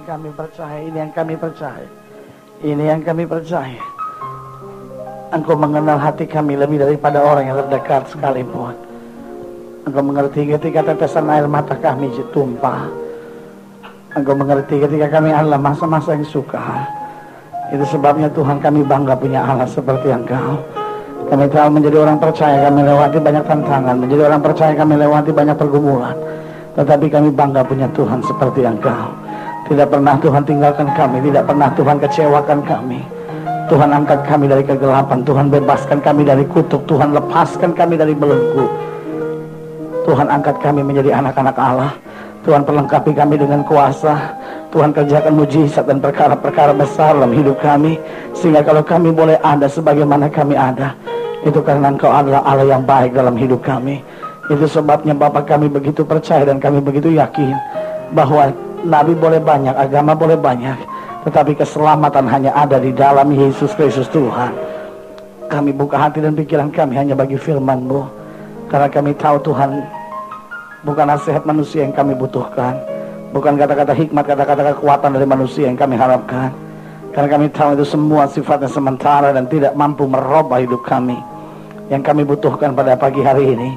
kami percaya, ini yang kami percaya. Ini yang kami percaya. Engkau mengenal hati kami lebih daripada orang yang terdekat sekalipun. Engkau mengerti ketika tetesan air mata kami tumpah. Engkau mengerti ketika kami adalah masa-masa yang sukar. Itu sebabnya Tuhan kami bangga punya Allah seperti Engkau. Kami telah menjadi orang percaya, kami lewati banyak tantangan. Menjadi orang percaya, kami lewati banyak pergumulan. Tetapi kami bangga punya Tuhan seperti Engkau. Tidak pernah Tuhan tinggalkan kami, tidak pernah Tuhan kecewakan kami. Tuhan angkat kami dari kegelapan, Tuhan bebaskan kami dari kutuk, Tuhan lepaskan kami dari belenggu. Tuhan angkat kami menjadi anak-anak Allah. Tuhan perlengkapi kami dengan kuasa. Tuhan kerjakan mujizat dan perkara-perkara besar dalam hidup kami. Sehingga kalau kami boleh ada sebagaimana kami ada, itu karena Engkau adalah Allah yang baik dalam hidup kami. Itu sebabnya Bapa kami begitu percaya dan kami begitu yakin bahwa Nabi boleh banyak, agama boleh banyak, tetapi keselamatan hanya ada di dalam Yesus Kristus Tuhan. Kami buka hati dan pikiran kami hanya bagi firman-Mu, karena kami tahu Tuhan, bukan nasihat manusia yang kami butuhkan, bukan kata-kata hikmat, kata-kata kekuatan dari manusia yang kami harapkan, karena kami tahu itu semua sifatnya sementara dan tidak mampu merubah hidup kami. Yang kami butuhkan pada pagi hari ini,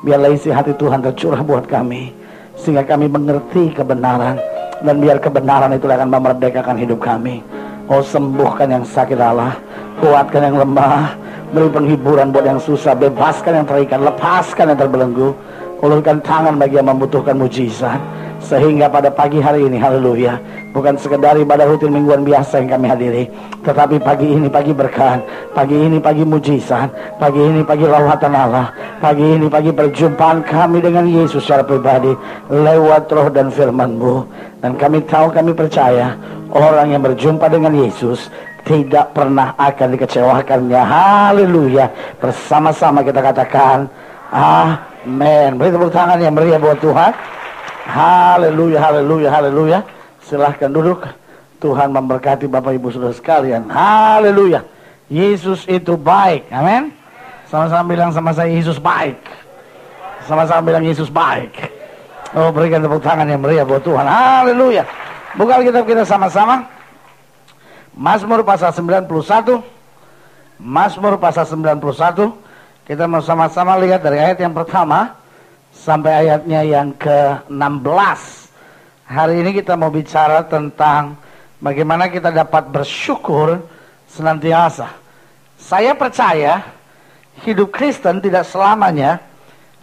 biarlah isi hati Tuhan tercurah buat kami, sehingga kami mengerti kebenaran, dan biar kebenaran itu akan memerdekakan hidup kami. Oh, sembuhkan yang sakit Allah, kuatkan yang lemah, beri penghiburan buat yang susah, bebaskan yang terikat, lepaskan yang terbelenggu, ulurkan tangan bagi yang membutuhkan mujizat. Sehingga pada pagi hari ini, haleluya, bukan sekedar ibadah rutin mingguan biasa yang kami hadiri, tetapi pagi ini pagi berkat, pagi ini pagi mujizat, pagi ini pagi lawatan Allah, pagi ini pagi perjumpaan kami dengan Yesus secara pribadi lewat roh dan firman-Mu. Dan kami tahu, kami percaya orang yang berjumpa dengan Yesus tidak pernah akan dikecewakannya. Haleluya. Bersama-sama kita katakan amin. Beri tepuk tangan yang meriah buat Tuhan. Haleluya, haleluya, haleluya. Silahkan duduk. Tuhan memberkati Bapak Ibu Saudara sekalian. Haleluya. Yesus itu baik. Amin. Sama-sama bilang sama saya, Yesus baik. Sama-sama bilang Yesus baik. Oh, berikan tepuk tangan yang meriah buat Tuhan. Haleluya. Buka Alkitab kita sama-sama. Mazmur pasal 91. Mazmur pasal 91. Kita mau sama-sama lihat dari ayat yang pertama sampai ayatnya yang ke-16. Hari ini kita mau bicara tentang bagaimana kita dapat bersyukur senantiasa. Saya percaya hidup Kristen tidak selamanya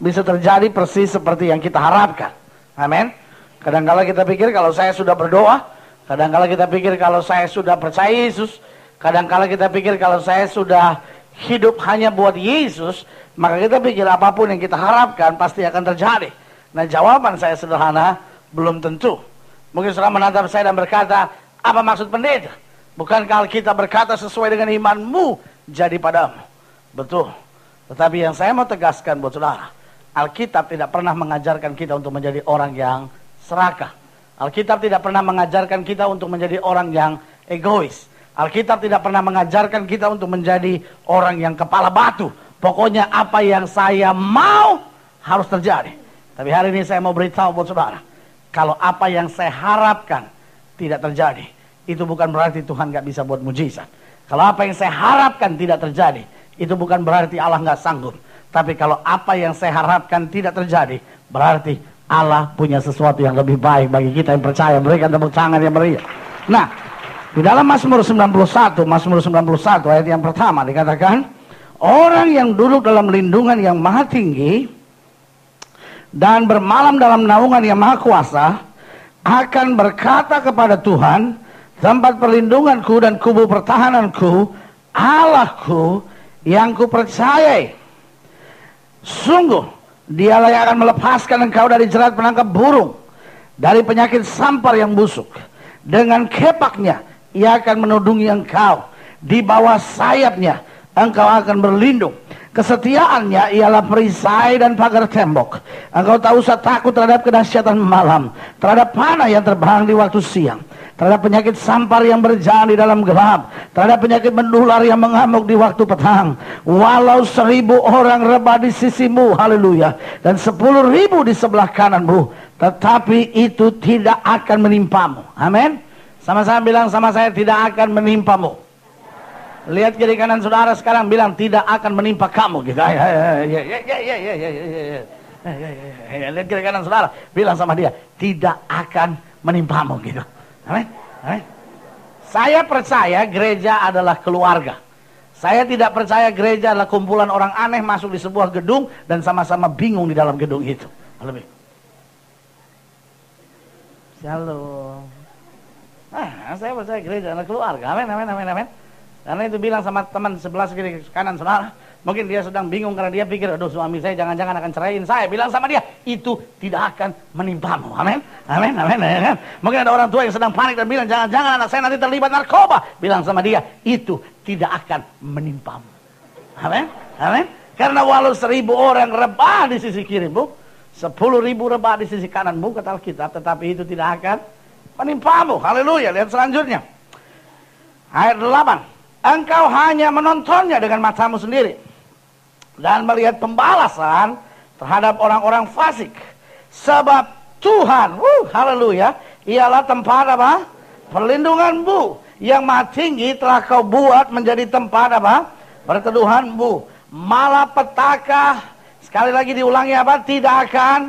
bisa terjadi persis seperti yang kita harapkan. Amin. Kadang-kala kita pikir kalau saya sudah berdoa, kadang-kala kita pikir kalau saya sudah percaya Yesus, kadang-kala kita pikir kalau saya sudah hidup hanya buat Yesus, maka kita pikir apapun yang kita harapkan pasti akan terjadi. Nah, jawaban saya sederhana, belum tentu. Mungkin saudara menatap saya dan berkata, apa maksud pendeta? Bukankah kita berkata sesuai dengan imanmu jadi padamu? Betul. Tetapi yang saya mau tegaskan buat saudara, Alkitab tidak pernah mengajarkan kita untuk menjadi orang yang serakah. Alkitab tidak pernah mengajarkan kita untuk menjadi orang yang egois. Alkitab tidak pernah mengajarkan kita untuk menjadi orang yang kepala batu. Pokoknya apa yang saya mau harus terjadi. Tapi hari ini saya mau beritahu buat saudara, kalau apa yang saya harapkan tidak terjadi, itu bukan berarti Tuhan gak bisa buat mujizat. Kalau apa yang saya harapkan tidak terjadi, itu bukan berarti Allah gak sanggup. Tapi kalau apa yang saya harapkan tidak terjadi, berarti Allah punya sesuatu yang lebih baik bagi kita yang percaya. Berikan tepuk tangan yang meriah. Nah, di dalam Mazmur 91 ayat yang pertama dikatakan, orang yang duduk dalam lindungan yang maha tinggi dan bermalam dalam naungan yang maha kuasa akan berkata kepada Tuhan, tempat perlindunganku dan kubu pertahananku, Allahku yang kupercayai. Sungguh dialah yang akan melepaskan engkau dari jerat penangkap burung, dari penyakit sampar yang busuk. Dengan kepaknya ia akan menudungi engkau, di bawah sayapnya engkau akan berlindung. Kesetiaannya ialah perisai dan pagar tembok. Engkau tak usah takut terhadap kedahsyatan malam, terhadap panah yang terbang di waktu siang, terhadap penyakit sampar yang berjalan di dalam gelap, terhadap penyakit menular yang mengamuk di waktu petang. Walau 1000 orang rebah di sisimu, haleluya, dan 10.000 di sebelah kananmu, tetapi itu tidak akan menimpamu. Amin. Sama-sama bilang sama saya, tidak akan menimpamu. Lihat kiri kanan saudara sekarang, bilang tidak akan menimpa kamu gitu. Lihat kiri kanan saudara, bilang sama dia, tidak akan menimpamu gitu. Amin. Amin. Saya percaya gereja adalah keluarga. Saya tidak percaya gereja adalah kumpulan orang aneh masuk di sebuah gedung dan sama-sama bingung di dalam gedung itu. Lebih. Shalom. Saya percaya gereja adalah keluarga. Amin, amin, amin, amin. Karena itu bilang sama teman sebelah kiri kanan saudara. Mungkin dia sedang bingung karena dia pikir, aduh suami saya jangan-jangan akan ceraiin saya. Bilang sama dia, itu tidak akan menimpamu. Amin, amin, amin, amin. Mungkin ada orang tua yang sedang panik dan bilang, jangan-jangan anak saya nanti terlibat narkoba. Bilang sama dia, itu tidak akan menimpamu. Amin, amin. Karena walau 1000 orang rebah di sisi kirimu, 10.000 rebah di sisi kananmu, kata Alkitab, tetapi itu tidak akan menimpamu. Haleluya. Lihat selanjutnya. Ayat 8. Engkau hanya menontonnya dengan matamu sendiri dan melihat pembalasan terhadap orang-orang fasik. Sebab Tuhan, haleluya, ialah tempat apa? Perlindunganmu. Yang maha tinggi telah kau buat menjadi tempat apa? Perteduhanmu. Malapetaka, sekali lagi diulangi apa? Tidak akan,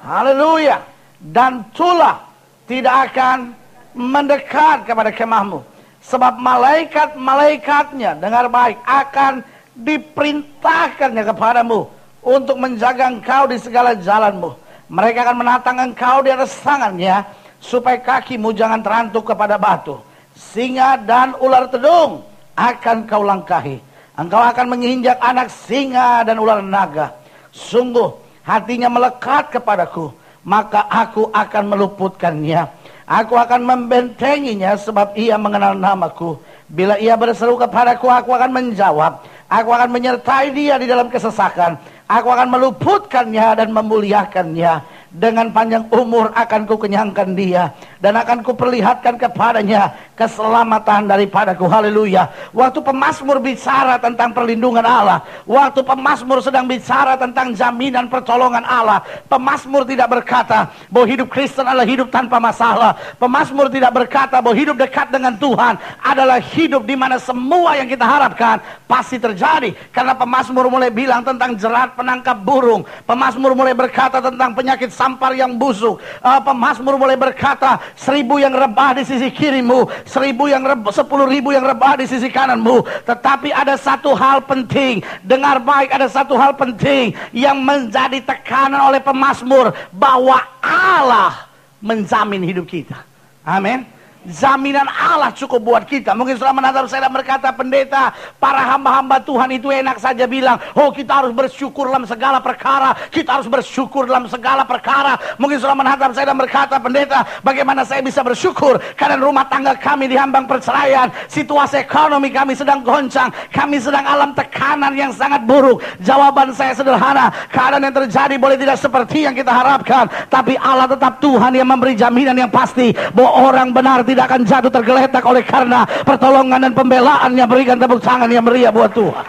haleluya, dan tulah tidak akan mendekat kepada kemahmu. Sebab malaikat-malaikatnya, dengar baik, akan diperintahkannya kepadamu untuk menjaga engkau di segala jalanmu. Mereka akan menatang engkau di atas tangannya, supaya kakimu jangan terantuk kepada batu. Singa dan ular tedung akan kau langkahi. Engkau akan menginjak anak singa dan ular naga. Sungguh hatinya melekat kepadaku, maka aku akan meluputkannya. Aku akan membentenginya sebab ia mengenal namaku. Bila ia berseru kepadaku, aku akan menjawab. Aku akan menyertai dia di dalam kesesakan. Aku akan meluputkannya dan memuliakannya. Dengan panjang umur akan ku kenyangkan dia. Dan akan ku perlihatkan kepadanya keselamatan daripadaku. Haleluya. Waktu pemazmur bicara tentang perlindungan Allah, waktu pemazmur sedang bicara tentang jaminan pertolongan Allah, pemazmur tidak berkata bahwa hidup Kristen adalah hidup tanpa masalah. Pemazmur tidak berkata bahwa hidup dekat dengan Tuhan adalah hidup di mana semua yang kita harapkan pasti terjadi. Karena pemazmur mulai bilang tentang jerat penangkap burung. Pemazmur mulai berkata tentang penyakit sampar yang busuk. Pemazmur mulai berkata 1000 yang rebah di sisi kirimu, 10.000 yang rebah di sisi kananmu. Tetapi ada satu hal penting, dengar baik, ada satu hal penting yang menjadi tekanan oleh pemazmur, bahwa Allah menjamin hidup kita. Amin. Jaminan Allah cukup buat kita. Mungkin selama menatap saya dan berkata, pendeta, para hamba-hamba Tuhan itu enak saja bilang, oh kita harus bersyukur dalam segala perkara, kita harus bersyukur dalam segala perkara. Mungkin selama menatap saya dan berkata, pendeta, bagaimana saya bisa bersyukur? Karena rumah tangga kami dihambang perceraian, situasi ekonomi kami sedang goncang, kami sedang alam tekanan yang sangat buruk. Jawaban saya sederhana, keadaan yang terjadi boleh tidak seperti yang kita harapkan, tapi Allah tetap Tuhan yang memberi jaminan yang pasti bahwa orang benar tidak akan jatuh tergeletak oleh karena pertolongan dan pembelaannya. Berikan tepuk tangan yang meriah buat Tuhan.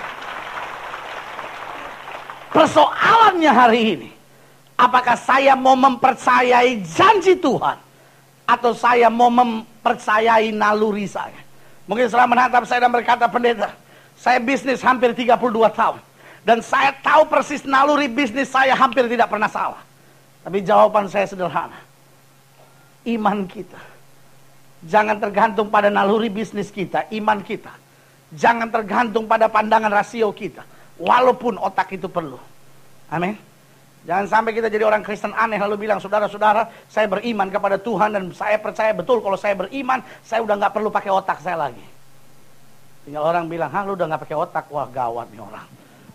Persoalannya hari ini, apakah saya mau mempercayai janji Tuhan atau saya mau mempercayai naluri saya? Mungkin setelah menatap saya dan berkata, pendeta, saya bisnis hampir 32 tahun dan saya tahu persis naluri bisnis saya hampir tidak pernah salah. Tapi jawaban saya sederhana, iman kita jangan tergantung pada naluri bisnis kita, iman kita jangan tergantung pada pandangan rasio kita, walaupun otak itu perlu. Amin. Jangan sampai kita jadi orang Kristen aneh lalu bilang, saudara-saudara, saya beriman kepada Tuhan dan saya percaya betul kalau saya beriman, saya udah gak perlu pakai otak saya lagi. Tinggal orang bilang, lu udah gak pakai otak, wah gawat nih orang.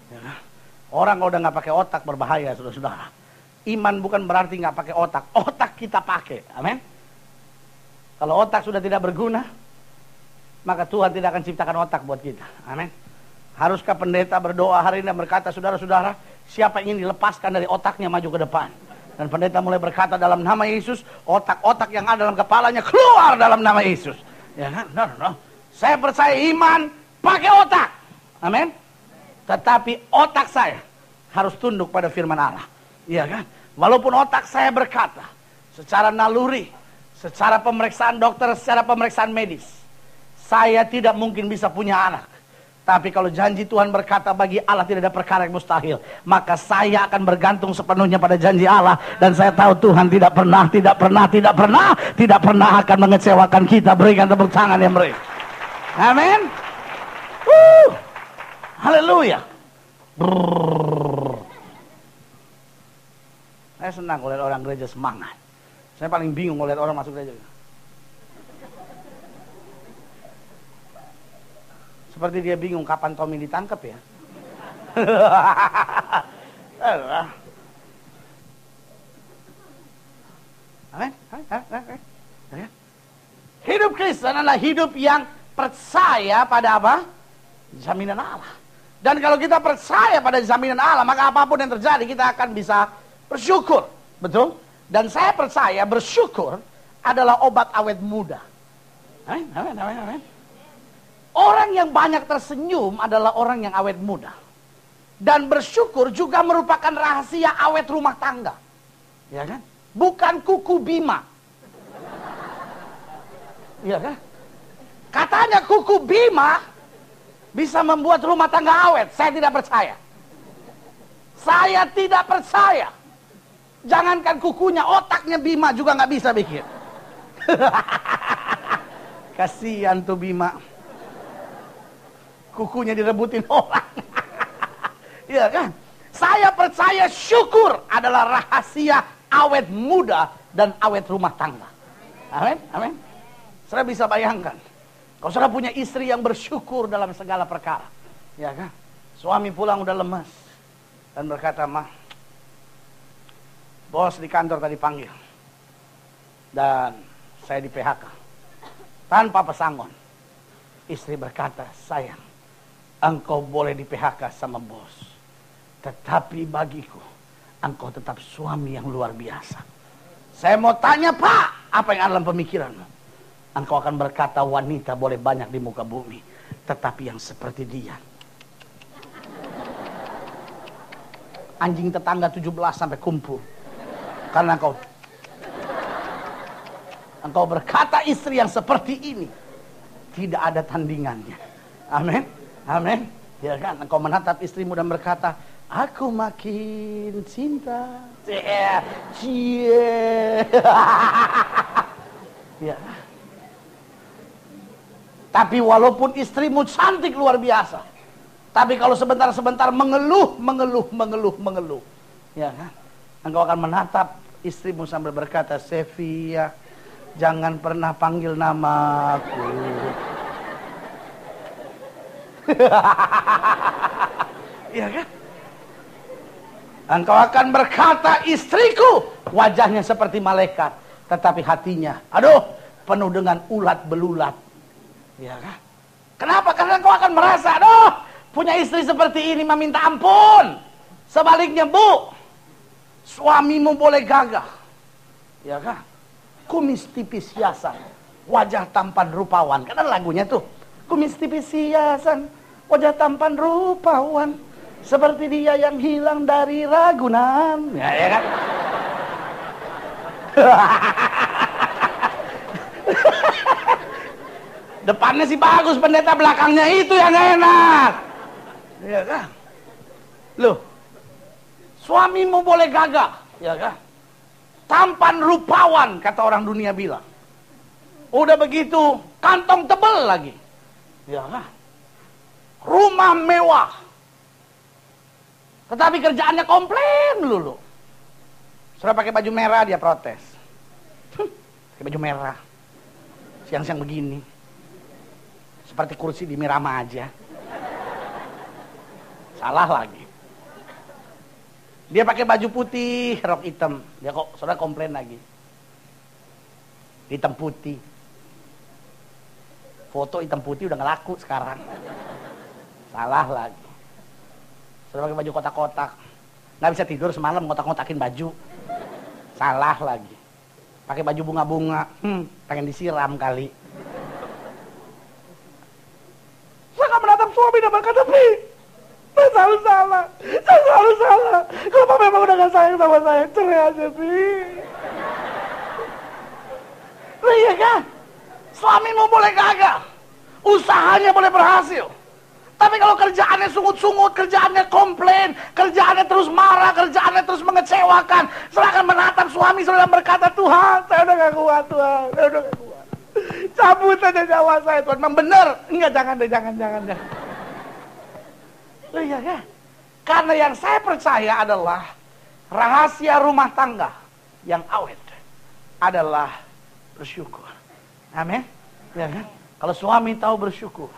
Ya. Orang kalau udah gak pakai otak berbahaya, saudara-saudara. Iman bukan berarti gak pakai otak, otak kita pakai. Amin. Kalau otak sudah tidak berguna, maka Tuhan tidak akan ciptakan otak buat kita. Amin. Haruskah pendeta berdoa hari ini dan berkata, saudara-saudara, siapa yang ingin dilepaskan dari otaknya maju ke depan? Dan pendeta mulai berkata dalam nama Yesus, otak-otak yang ada dalam kepalanya keluar dalam nama Yesus. Ya kan? No. Saya percaya iman pakai otak. Amin. Tetapi otak saya harus tunduk pada firman Allah. Iya kan? Walaupun otak saya berkata secara naluri, Secara pemeriksaan dokter, secara pemeriksaan medis, saya tidak mungkin bisa punya anak. Tapi kalau janji Tuhan berkata bagi Allah tidak ada perkara yang mustahil, maka saya akan bergantung sepenuhnya pada janji Allah. Dan saya tahu Tuhan tidak pernah akan mengecewakan kita. Berikan tepuk tangan yang meriah. Amin. Haleluya. Saya senang melihat orang gereja semangat. Saya paling bingung melihat orang masuk gereja. Seperti dia bingung kapan Tommy ditangkap ya. Amin. Hidup Kristen adalah hidup yang percaya pada apa? Jaminan Allah. Dan kalau kita percaya pada jaminan Allah, maka apapun yang terjadi kita akan bisa bersyukur. Betul? Dan saya percaya bersyukur adalah obat awet muda. Amin. Orang yang banyak tersenyum adalah orang yang awet muda. Dan bersyukur juga merupakan rahasia awet rumah tangga. Ya kan? Bukan kuku bima. Ya kan? Katanya kuku bima bisa membuat rumah tangga awet. Saya tidak percaya. Saya tidak percaya. Jangankan kukunya, otaknya bima juga nggak bisa bikin. Kasihan tuh bima. Kukunya direbutin orang. Iya kan? Saya percaya syukur adalah rahasia awet muda dan awet rumah tangga. Amin. Saudara bisa bayangkan, kalau saudara punya istri yang bersyukur dalam segala perkara, ya kan? Suami pulang udah lemas dan berkata, "Ma, bos di kantor tadi panggil dan saya di PHK tanpa pesangon." Istri berkata, "Sayang, engkau boleh di PHK sama bos, tetapi bagiku engkau tetap suami yang luar biasa." Saya mau tanya, Pak, apa yang ada dalam pemikiranmu? Engkau akan berkata, wanita boleh banyak di muka bumi, tetapi yang seperti dia, anjing tetangga 17 sampai kumpul. Karena engkau berkata istri yang seperti ini tidak ada tandingannya. Amin. Ya kan? Engkau menatap istrimu dan berkata, aku makin cinta. Ya. Tapi walaupun istrimu cantik luar biasa, tapi kalau sebentar-sebentar mengeluh, ya kan? Engkau akan menatap istrimu sambil berkata, Sevia, jangan pernah panggil namaku. Ya kan? Engkau akan berkata, istriku wajahnya seperti malaikat, tetapi hatinya, aduh, penuh dengan ulat belulat. Ya kan? Kenapa? Karena engkau akan merasa, aduh, punya istri seperti ini meminta ampun. Sebaliknya, Bu, suamimu boleh gagah. Ya kan? Kumis tipis hiasan, wajah tampan rupawan. Kan ada lagunya tuh. Kumis tipis hiasan, wajah tampan rupawan, seperti dia yang hilang dari Ragunan. Ya kan? Depannya sih bagus, pendeta, belakangnya itu yang gak enak. Ya kan? Loh, suamimu boleh gagah, ya kan? Tampan rupawan, kata orang dunia bilang. Udah begitu, kantong tebel lagi. Ya kan? Rumah mewah. Tetapi kerjaannya komplain melulu. Sudah pakai baju merah, dia protes. Pakai baju merah. Siang-siang begini. Seperti kursi di Mirama aja. Salah lagi. Dia pakai baju putih, rok hitam. Dia kok saudara komplain lagi. Hitam putih. Foto hitam putih udah gak laku sekarang. Salah lagi. Saudara pakai baju kotak-kotak. Gak bisa tidur semalam ngotak-ngotakin baju. Salah lagi. Pakai baju bunga-bunga. Pengen disiram kali. Saya gak menatap suami dan berkata, Pi, saya selalu salah. Saya selalu salah. Kalau Papa memang udah gak sayang sama saya, cerai aja, Pi. Iya kan? Suamimu boleh gagal, usahanya boleh berhasil, tapi kalau kerjaannya sungut-sungut, kerjaannya komplain, kerjaannya terus marah, kerjaannya terus mengecewakan, silakan menatap suami saudara berkata, Tuhan, saya udah gak kuat, Tuhan, saya udah gak kuat. Cabut aja nyawa saya, Tuhan. Memang benar. Enggak, jangan deh, jangan. Iya kan? Karena yang saya percaya adalah rahasia rumah tangga yang awet adalah bersyukur. Amin. Ya kan? Kalau suami tahu bersyukur,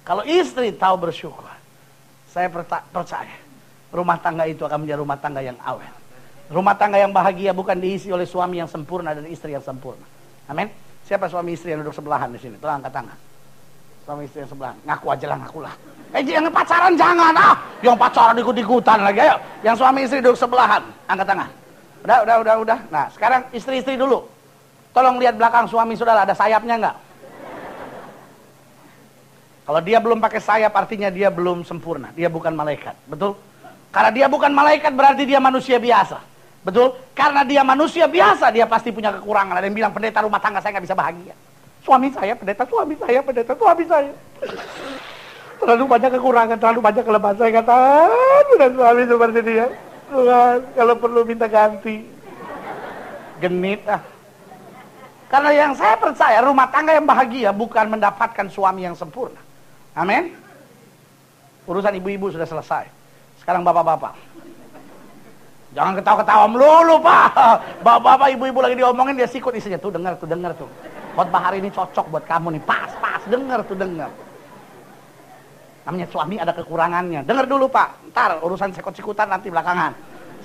kalau istri tahu bersyukur, saya percaya rumah tangga itu akan menjadi rumah tangga yang awet. Rumah tangga yang bahagia bukan diisi oleh suami yang sempurna dan istri yang sempurna. Amin. Siapa suami istri yang duduk sebelahan di sini? Tolong angkat tangan. Suami istri yang sebelahan. Ngaku aja lah, ngaku lah. Yang pacaran jangan Yang pacaran ikut-ikutan lagi. Ayo. Yang suami istri duduk sebelahan. Angkat tangan. Udah. Nah, sekarang istri-istri dulu. Tolong lihat belakang suami saudara, ada sayapnya enggak? Kalau dia belum pakai sayap, artinya dia belum sempurna. Dia bukan malaikat. Betul? Karena dia bukan malaikat, berarti dia manusia biasa. Betul? Karena dia manusia biasa, dia pasti punya kekurangan. Ada yang bilang, pendeta rumah tangga saya nggak bisa bahagia. Suami saya, pendeta, suami saya. Terlalu banyak kekurangan, terlalu banyak kelemahan. Saya katakan, bukan suami seperti dia. Tuhan, kalau perlu minta ganti. Genit Karena yang saya percaya, rumah tangga yang bahagia bukan mendapatkan suami yang sempurna. Amin. Urusan ibu-ibu sudah selesai. Sekarang bapak-bapak. Jangan ketawa-ketawa melulu, Pak. Bapak-bapak, ibu-ibu lagi diomongin, dia sikut isinya. Tuh dengar tuh. Khotbah hari ini cocok buat kamu nih. Pas. Dengar. Namanya suami ada kekurangannya. Dengar dulu, Pak. Ntar urusan sikut-sikutan nanti belakangan.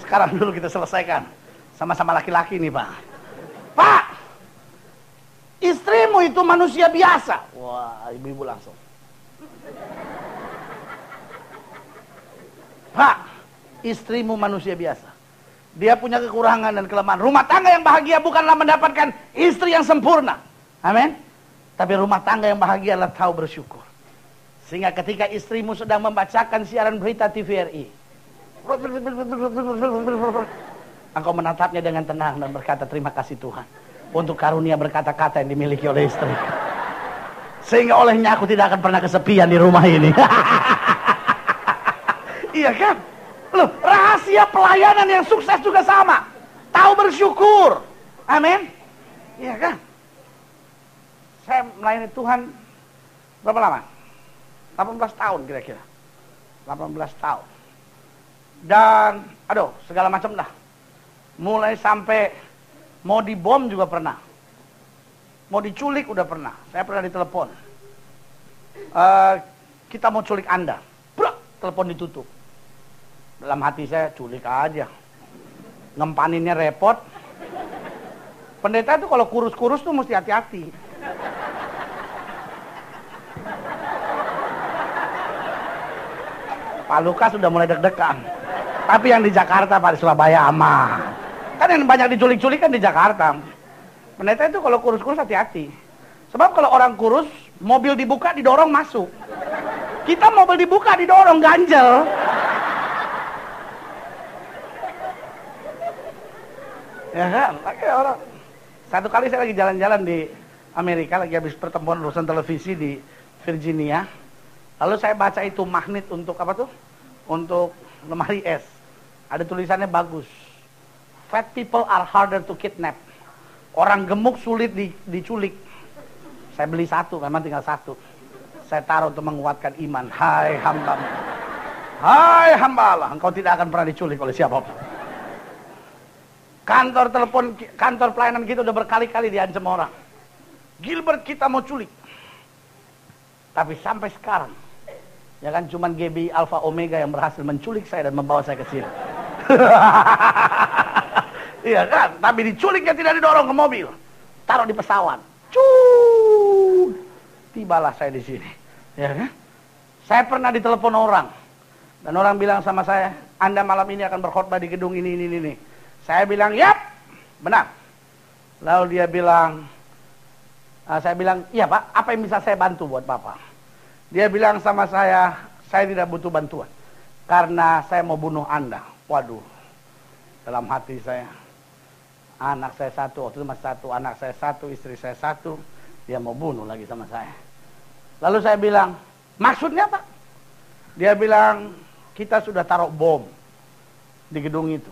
Sekarang dulu kita selesaikan. Sama-sama laki-laki nih, Pak. Pak, istrimu itu manusia biasa. Wah, ibu-ibu langsung. Pak, istrimu manusia biasa. Dia punya kekurangan dan kelemahan. Rumah tangga yang bahagia bukanlah mendapatkan istri yang sempurna. Amin. Tapi rumah tangga yang bahagia adalah tahu bersyukur. Sehingga ketika istrimu sedang membacakan siaran berita TVRI, engkau menatapnya dengan tenang dan berkata, terima kasih Tuhan untuk karunia berkata-kata yang dimiliki oleh istri. Sehingga olehnya aku tidak akan pernah kesepian di rumah ini. Iya kan? Loh, rahasia pelayanan yang sukses juga sama. Tahu bersyukur. Amin. Iya kan? Saya melayani Tuhan berapa lama? 18 tahun kira-kira. 18 tahun. Dan, segala macam dah. Mulai sampai mau dibom juga pernah. Mau diculik udah pernah. Saya pernah ditelepon. Kita mau culik Anda. Telepon ditutup. Dalam hati saya, culik aja. Ngempaninnya repot. Pendeta itu kalau kurus-kurus tuh mesti hati-hati. Pak Lukas sudah mulai deg-degan. Tapi yang di Jakarta, Pak, di Surabaya aman. Kan yang banyak diculik-culik kan di Jakarta. Pendeta itu kalau kurus-kurus hati-hati. Sebab kalau orang kurus, mobil dibuka didorong masuk. Kita mobil dibuka didorong ganjel. Ya kan? Orang. Satu kali saya lagi jalan-jalan di Amerika, lagi habis pertemuan urusan televisi di Virginia. Lalu saya baca itu magnet untuk apa tuh? Untuk lemari es. Ada tulisannya bagus. Fat people are harder to kidnap. Orang gemuk sulit diculik. Saya beli satu, memang tinggal satu. Saya taruh untuk menguatkan iman. Hai hamba. Hai hamba Allah, engkau tidak akan pernah diculik oleh siapapun. Kantor pelayanan kita udah berkali-kali diancam orang. Gilbert, kita mau culik. Tapi sampai sekarang, ya kan cuman GBI Alpha Omega yang berhasil menculik saya dan membawa saya ke sini. Iya kan? Tapi diculiknya tidak didorong ke mobil. Taruh di pesawat. Tibalah saya di sini. Ya kan? Saya pernah ditelepon orang. Dan orang bilang sama saya, Anda malam ini akan berkhotbah di gedung ini. Saya bilang, yap, benar. Lalu dia bilang, saya bilang, iya Pak, apa yang bisa saya bantu buat Bapak? Dia bilang sama saya tidak butuh bantuan. Karena saya mau bunuh Anda. Waduh, dalam hati saya, Anak saya satu, waktu itu masih satu, anak saya satu, istri saya satu. Dia mau bunuh lagi sama saya. Lalu saya bilang, maksudnya Pak? Dia bilang, kita sudah taruh bom di gedung itu.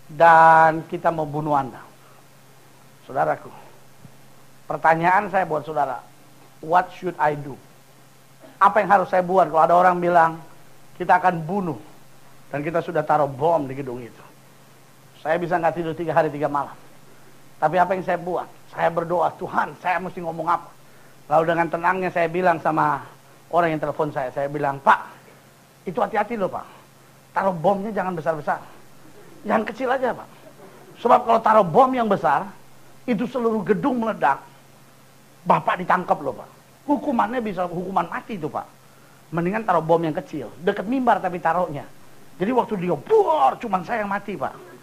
Dan kita mau bunuh Anda. Saudaraku, pertanyaan saya buat saudara, what should I do? Apa yang harus saya buat kalau ada orang bilang, kita akan bunuh. Dan kita sudah taruh bom di gedung itu. Saya bisa nggak tidur 3 hari 3 malam. Tapi apa yang saya buat? Saya berdoa, Tuhan, saya mesti ngomong apa? Lalu dengan tenangnya saya bilang sama orang yang telepon saya bilang, Pak, itu hati-hati loh Pak. Taruh bomnya jangan besar-besar. Jangan kecil aja Pak. Sebab kalau taruh bom yang besar, itu seluruh gedung meledak. Bapak ditangkap loh Pak. Hukumannya bisa hukuman mati itu Pak. Mendingan taruh bom yang kecil. Dekat mimbar tapi taruhnya. Jadi waktu dia buar, cuman saya yang mati Pak.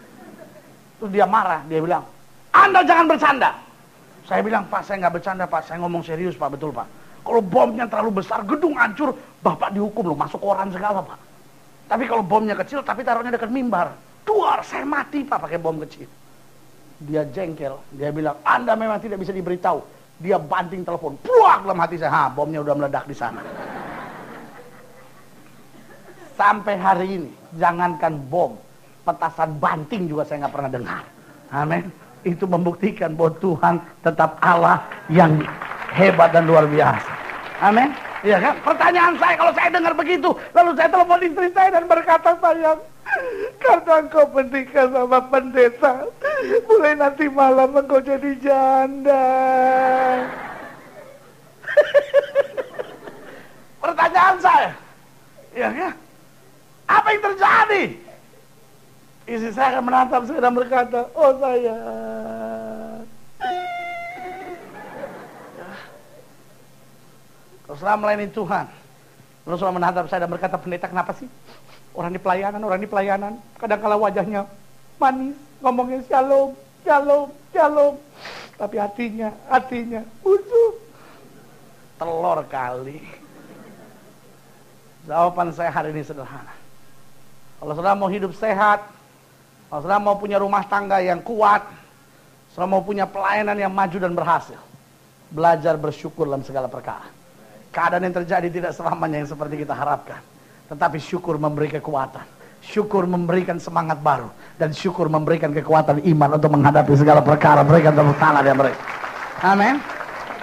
Terus dia marah, dia bilang, Anda jangan bercanda. Saya bilang, Pak, saya nggak bercanda Pak, saya ngomong serius Pak, betul Pak. Kalau bomnya terlalu besar, gedung hancur, Bapak dihukum loh, masuk koran segala Pak. Tapi kalau bomnya kecil, tapi taruhnya dekat mimbar, duar, saya mati Pak pakai bom kecil. Dia jengkel, dia bilang, Anda memang tidak bisa diberitahu. Dia banting telepon, puak dalam hati saya, bomnya udah meledak di sana. Sampai hari ini, jangankan bom, petasan banting juga saya nggak pernah dengar. Amin. Itu membuktikan bahwa Tuhan tetap Allah yang hebat dan luar biasa. Amin. Iya kan? Pertanyaan saya kalau saya dengar begitu, lalu saya telepon istri saya dan berkata, sayang, karena engkau menikah sama pendeta, mulai nanti malam engkau jadi janda. Pertanyaan saya, ya kan? Apa yang terjadi? Istri saya akan menatap saya dan berkata, oh sayang, kalau selama melayani Tuhan, lalu selama menatap saya dan berkata, pendeta kenapa sih? Orang di pelayanan, kadang-kala wajahnya manis, ngomongnya shalom, shalom, shalom. Tapi hatinya busuk. Telur kali. Jawaban saya hari ini sederhana. Kalau saudara mau hidup sehat, kalau saudara mau punya rumah tangga yang kuat, saudara mau punya pelayanan yang maju dan berhasil, belajar bersyukur dalam segala perkara. Keadaan yang terjadi tidak selamanya yang seperti kita harapkan. Tetapi syukur memberi kekuatan. Syukur memberikan semangat baru. Dan syukur memberikan kekuatan iman untuk menghadapi segala perkara. Berikan tepuk tangan yang mereka. Amin.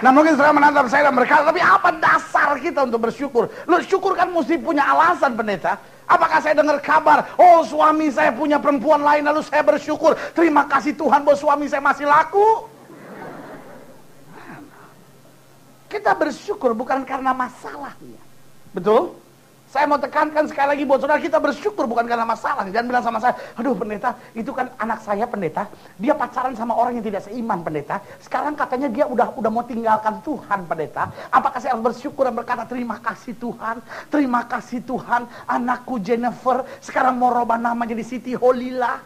Nah mungkin saudara menatap saya dan berkata, tapi apa dasar kita untuk bersyukur? Lu syukur kan mesti punya alasan pendeta. Apakah saya dengar kabar, oh suami saya punya perempuan lain lalu saya bersyukur. Terima kasih Tuhan bahwa suami saya masih laku. Kita bersyukur bukan karena masalahnya. Betul? Saya mau tekankan sekali lagi buat saudara, kita bersyukur bukan karena masalah. Jangan bilang sama saya, aduh pendeta, itu kan anak saya pendeta, dia pacaran sama orang yang tidak seiman pendeta. Sekarang katanya dia udah mau tinggalkan Tuhan pendeta. Apakah saya harus bersyukur dan berkata, terima kasih Tuhan, anakku Jennifer sekarang mau rubah nama jadi Siti Holila.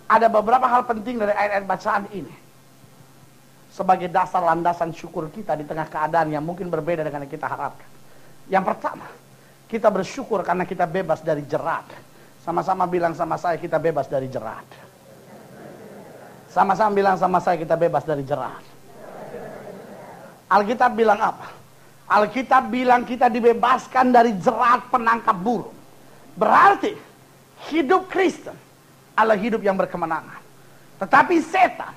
Ada beberapa hal penting dari ayat-ayat bacaan ini sebagai dasar landasan syukur kita di tengah keadaan yang mungkin berbeda dengan yang kita harapkan. Yang pertama, kita bersyukur karena kita bebas dari jerat. Sama-sama bilang sama saya, kita bebas dari jerat. Sama-sama bilang sama saya, kita bebas dari jerat. Alkitab bilang apa? Alkitab bilang kita dibebaskan dari jerat penangkap burung. Berarti hidup Kristen adalah hidup yang berkemenangan. Tetapi setan,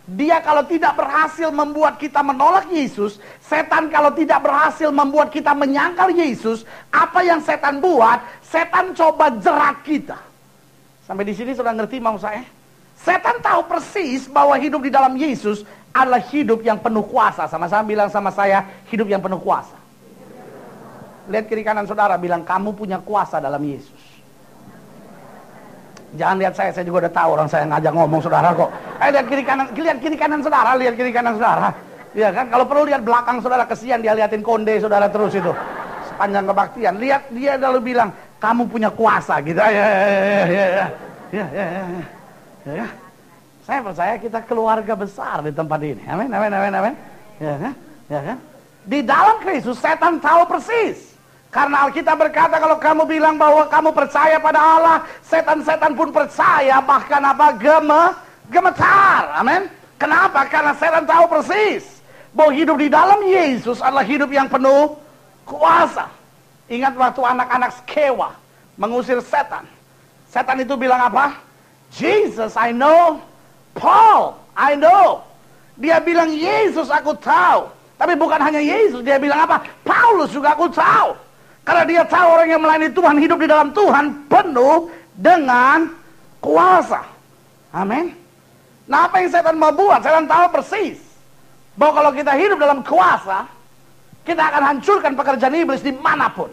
dia kalau tidak berhasil membuat kita menolak Yesus, setan kalau tidak berhasil membuat kita menyangkal Yesus, apa yang setan buat? Setan coba jerat kita. Sampai di sini sudah ngerti mau saya? Setan tahu persis bahwa hidup di dalam Yesus adalah hidup yang penuh kuasa. Sama-sama bilang sama saya, hidup yang penuh kuasa. Lihat kiri kanan saudara, bilang kamu punya kuasa dalam Yesus. Jangan lihat saya juga udah tahu orang saya ngajak ngomong saudara kok. Lihat kiri kanan saudara, lihat kiri kanan saudara. Iya kan, kalau perlu lihat belakang saudara, kesian dia liatin konde saudara terus itu. Sepanjang kebaktian, lihat dia lalu bilang, kamu punya kuasa gitu. Ya. Saya percaya kita keluarga besar di tempat ini. Amin. Ya kan? Di dalam Kristus setan tahu persis Karena Alkitab berkata kalau kamu bilang bahwa kamu percaya pada Allah, setan-setan pun percaya, bahkan gemetar. Amin. Kenapa? Karena setan tahu persis bahwa hidup di dalam Yesus adalah hidup yang penuh kuasa. Ingat waktu anak-anak Skewa mengusir setan. Setan itu bilang apa? Jesus, I know. Paul, I know. Dia bilang Yesus aku tahu. Tapi bukan hanya Yesus, dia bilang apa? Paulus juga aku tahu. Karena dia tahu orang yang melayani Tuhan, hidup di dalam Tuhan penuh dengan kuasa. Amin. Nah, apa yang setan mau buat? Setan tahu persis bahwa kalau kita hidup dalam kuasa, kita akan hancurkan pekerjaan iblis dimanapun.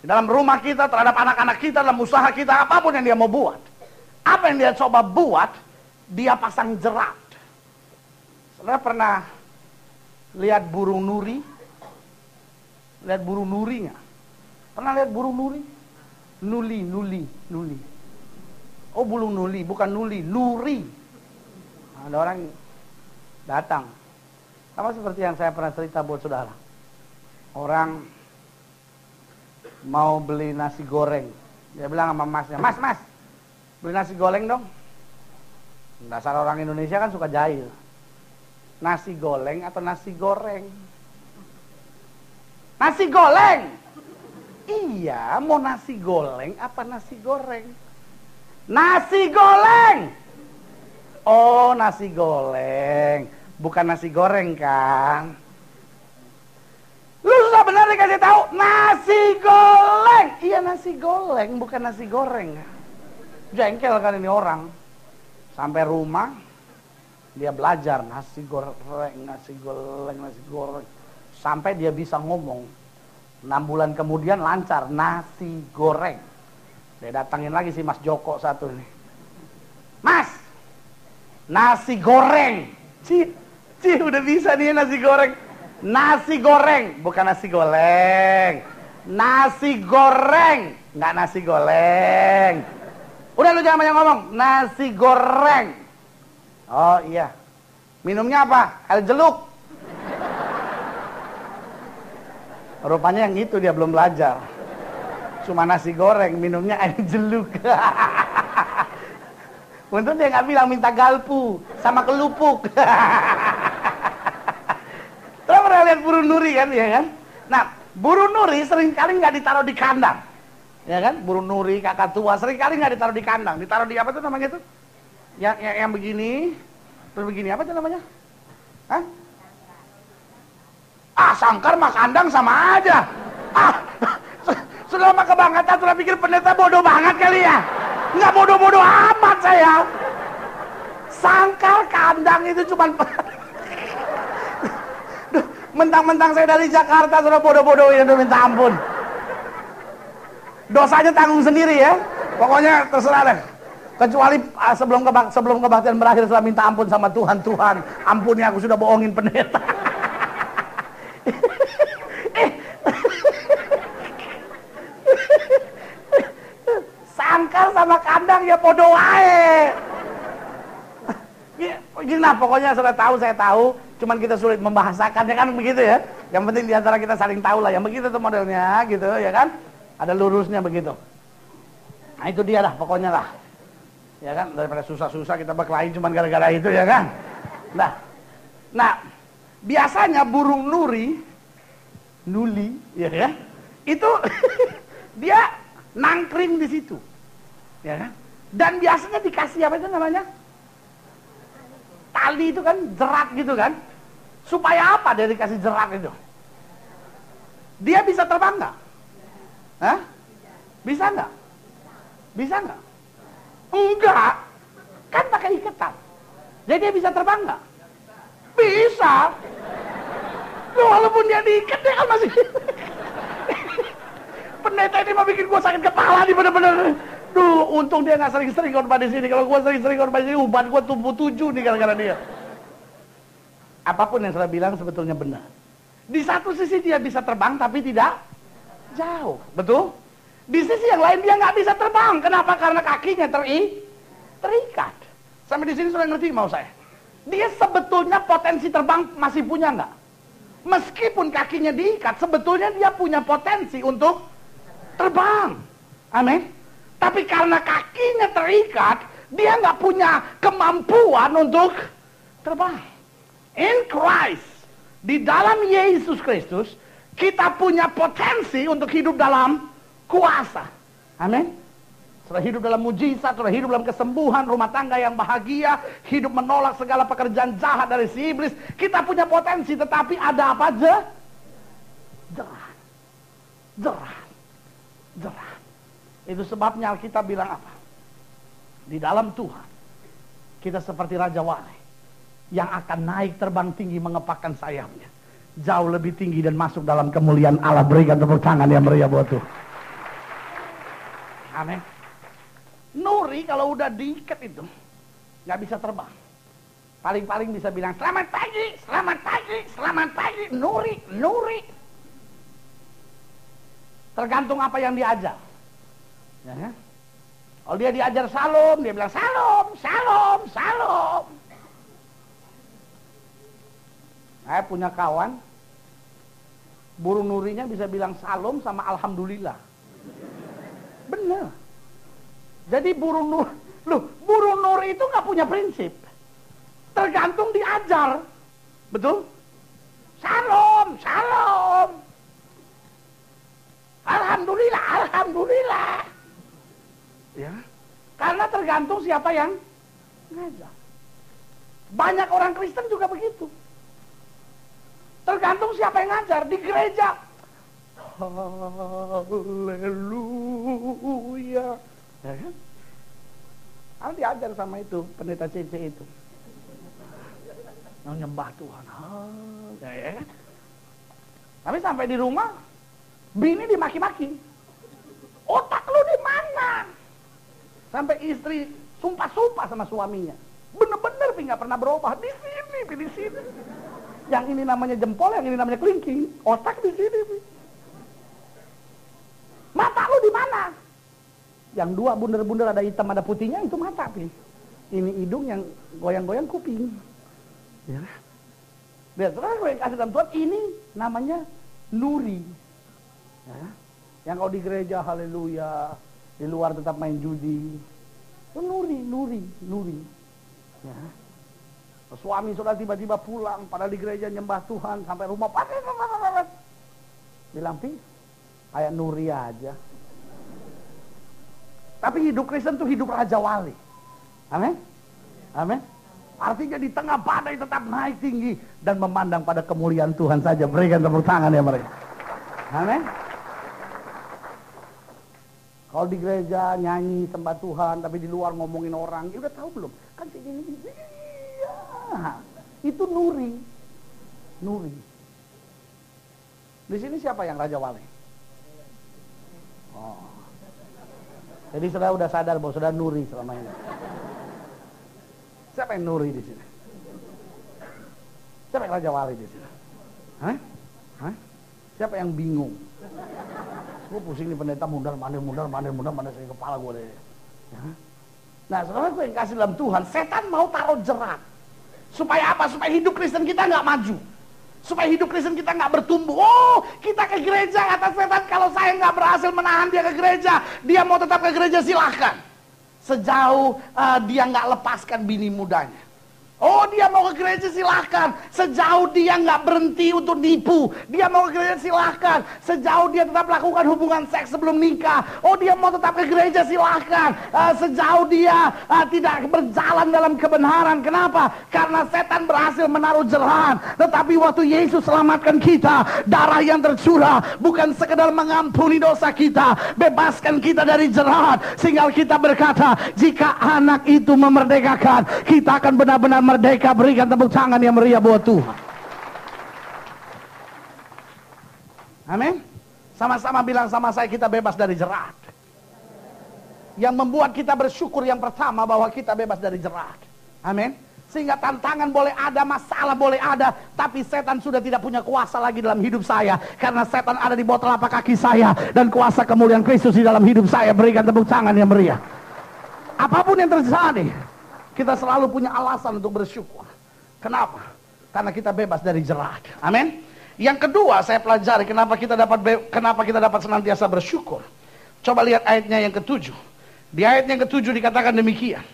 Di dalam rumah kita, terhadap anak-anak kita, dalam usaha kita, apapun yang dia mau buat. Apa yang dia coba buat, dia pasang jerat. Saudara pernah lihat burung nuri? Lihat burung nuri nggak? Pernah lihat burung nuri? Nuli. Oh, burung nuli, bukan nuli, nuri. Nah, ada orang datang. Sama seperti yang saya pernah cerita buat saudara. Orang mau beli nasi goreng. Dia bilang sama masnya, Mas, beli nasi goreng dong. Dasar orang Indonesia kan suka jahil. Nasi goreng atau nasi goreng? Nasi goreng! Iya, mau nasi goreng apa nasi goreng? Nasi goreng! Oh, nasi goreng. Bukan nasi goreng kan? Lu susah benar dikasih tahu nasi goreng. Iya, nasi goreng, bukan nasi goreng. Jengkel kan ini orang. Sampai rumah dia belajar nasi goreng. Sampai dia bisa ngomong. 6 bulan kemudian lancar nasi goreng. Dia datangin lagi si Mas Joko satu nih. Mas, nasi goreng. Ci udah bisa nih nasi goreng. Nasi goreng, bukan nasi goreng. Nasi goreng, nggak nasi goreng. Udah lu jangan banyak ngomong, nasi goreng. Oh iya. Minumnya apa? Air jeluk. Rupanya yang itu dia belum belajar. Cuma nasi goreng, minumnya air jeluk. Untung dia nggak bilang minta galpu sama kelupuk. Terus pernah lihat burung nuri kan, ya kan? Nah, burung nuri seringkali nggak ditaruh di kandang, ya kan? Burung nuri kakak tua seringkali nggak ditaruh di kandang, ditaruh di apa tuh namanya tuh? Yang begini, terus begini apa tuh namanya? Hah? Ah, sangkar mah kandang sama aja. Ah, sudah mah kebangetan, sudah pikir pendeta bodoh banget kali ya? Nggak bodoh-bodoh amat saya. Sangkar kandang itu cuman mentang-mentang saya dari Jakarta sudah bodoh-bodohin, udah minta ampun. Dosanya tanggung sendiri ya. Pokoknya terserah deh. Kecuali sebelum kebaktian berakhir setelah minta ampun sama Tuhan, Tuhan, ampuni aku sudah bohongin pendeta. Sangkar sama kandang ya bodoh wae. Nah, pokoknya sudah tahu, saya tahu. Cuman kita sulit membahasakan, ya kan begitu ya. Yang penting diantara kita saling tahu lah. Yang begitu tuh modelnya, gitu ya kan. Ada lurusnya begitu. Nah itu dia lah, pokoknya lah. Ya kan, daripada susah-susah kita berkelahi cuman gara-gara itu ya kan. Nah, biasanya burung nuli, ya kan. Itu dia nangkring di situ. Ya kan. Dan biasanya dikasih apa itu namanya? Tali itu kan, jerat gitu kan. Supaya apa dia dikasih jerat itu? Dia bisa terbang nggak? Hah? Bisa nggak? Bisa nggak? Enggak. Kan pakai ikatan. Jadi dia bisa terbang nggak? Bisa. Loh, walaupun dia diikat, dia kan masih... Pendeta ini mau bikin gua sakit kepala nih bener-bener. Duh, untung dia nggak sering-sering khotbah di sini. Kalau gua sering-sering khotbah di sini, uban gua tumbuh 7 nih gara-gara dia. Apapun yang saya bilang sebetulnya benar. Di satu sisi dia bisa terbang tapi tidak jauh, betul? Di sisi yang lain dia nggak bisa terbang. Kenapa? Karena kakinya terikat. Sampai di sini sudah ngerti mau saya. Dia sebetulnya potensi terbang masih punya nggak? Meskipun kakinya diikat, sebetulnya dia punya potensi untuk terbang. Amin. Tapi karena kakinya terikat, dia nggak punya kemampuan untuk terbang. In Christ, di dalam Yesus Kristus, kita punya potensi untuk hidup dalam kuasa. Amin. Sudah hidup dalam mujizat, sudah hidup dalam kesembuhan, rumah tangga yang bahagia, hidup menolak segala pekerjaan jahat dari si iblis. Kita punya potensi, tetapi ada apa aja? Jerah. Itu sebabnya Alkitab bilang apa? Di dalam Tuhan, kita seperti Raja Wali yang akan naik terbang tinggi mengepakkan sayapnya. Jauh lebih tinggi dan masuk dalam kemuliaan Allah. Berikan tepuk tangan yang meriah buat Tuhan. Amin. Nuri kalau udah diikat itu nggak bisa terbang. Paling-paling bisa bilang selamat pagi, selamat pagi, selamat pagi. Nuri. Tergantung apa yang diajar. Ya, kan? Kalau dia diajar salam, dia bilang salam. Saya punya kawan, burung nurinya bisa bilang salam sama alhamdulillah. Benar. Jadi burung nuri itu nggak punya prinsip. Tergantung diajar. Betul? Salam. Alhamdulillah. Ya. Karena tergantung siapa yang ngajar. Banyak orang Kristen juga begitu. Tergantung siapa yang ngajar. Di gereja, haleluya. Ya kan? Harus diajar sama itu pendeta CC itu. Yang nyembah Tuhan. Ya kan? Tapi sampai di rumah, bini dimaki-maki. Otak lu di mana? Sampai istri sumpah-sumpah sama suaminya. Bener-bener nggak pernah berubah. Di sini. Yang ini namanya jempol, yang ini namanya kelingking. Otak di sini. Mata lu di mana? Yang dua bundar-bundar ada hitam ada putihnya itu mata, Pi. Ini hidung yang goyang-goyang kuping. Ya. Biar terus gue kasih dalam Tuhan, ini namanya nuri. Ya. Yang kalau di gereja haleluya, di luar tetap main judi. Itu nuri. Ya. Suami sudah tiba-tiba pulang, padahal di gereja nyembah Tuhan sampai rumah bilang, Pi, kayak nuri aja. Tapi hidup Kristen itu hidup Raja Wali. Amin. Artinya di tengah badai tetap naik tinggi dan memandang pada kemuliaan Tuhan saja. Berikan tepuk tangan ya mereka. Amin. Kalau di gereja nyanyi sembah Tuhan, tapi di luar ngomongin orang, ya udah tahu belum? Kan ini. Iya. Itu nuri. Di sini siapa yang Raja Wali? Oh. Jadi saudara udah sadar bahwa saudara nuri selama ini. Siapa yang nuri di sini? Siapa yang Raja Wali di sini? Hah? Siapa yang bingung? Gue pusing nih pendeta mundar mandir saya kepala gue deh. Ya? Nah, saudara gue yang kasih dalam Tuhan, setan mau taruh jerat. Supaya apa? Supaya hidup Kristen kita nggak maju. Supaya hidup Kristen kita nggak bertumbuh. Oh, kita ke gereja, kata setan, kalau saya nggak berhasil menahan dia ke gereja, dia mau tetap ke gereja silahkan. Sejauh dia nggak lepaskan bini mudanya. Oh, dia mau ke gereja silahkan. Sejauh dia nggak berhenti untuk nipu, dia mau ke gereja silahkan. Sejauh dia tetap lakukan hubungan seks sebelum nikah, oh dia mau tetap ke gereja silahkan. Sejauh dia tidak berjalan dalam kebenaran. Kenapa? Karena setan berhasil menaruh jerat. Tetapi waktu Yesus selamatkan kita, darah yang tercurah bukan sekedar mengampuni dosa kita, bebaskan kita dari jerat. Sehingga kita berkata, jika anak itu memerdekakan, kita akan benar-benar merdeka. Berikan tepuk tangan yang meriah buat Tuhan. Amin. Sama-sama bilang sama saya, kita bebas dari jerat. Yang membuat kita bersyukur yang pertama bahwa kita bebas dari jerat. Amin. Sehingga tantangan boleh ada, masalah boleh ada, tapi setan sudah tidak punya kuasa lagi dalam hidup saya. Karena setan ada di bawah telapak kaki saya, dan kuasa kemuliaan Kristus di dalam hidup saya. Berikan tepuk tangan yang meriah. Apapun yang terjadi, kita selalu punya alasan untuk bersyukur. Kenapa? Karena kita bebas dari jerat. Amin. Yang kedua saya pelajari kenapa kita dapat senantiasa bersyukur. Coba lihat ayatnya yang ketujuh. Di ayat yang ketujuh dikatakan demikian.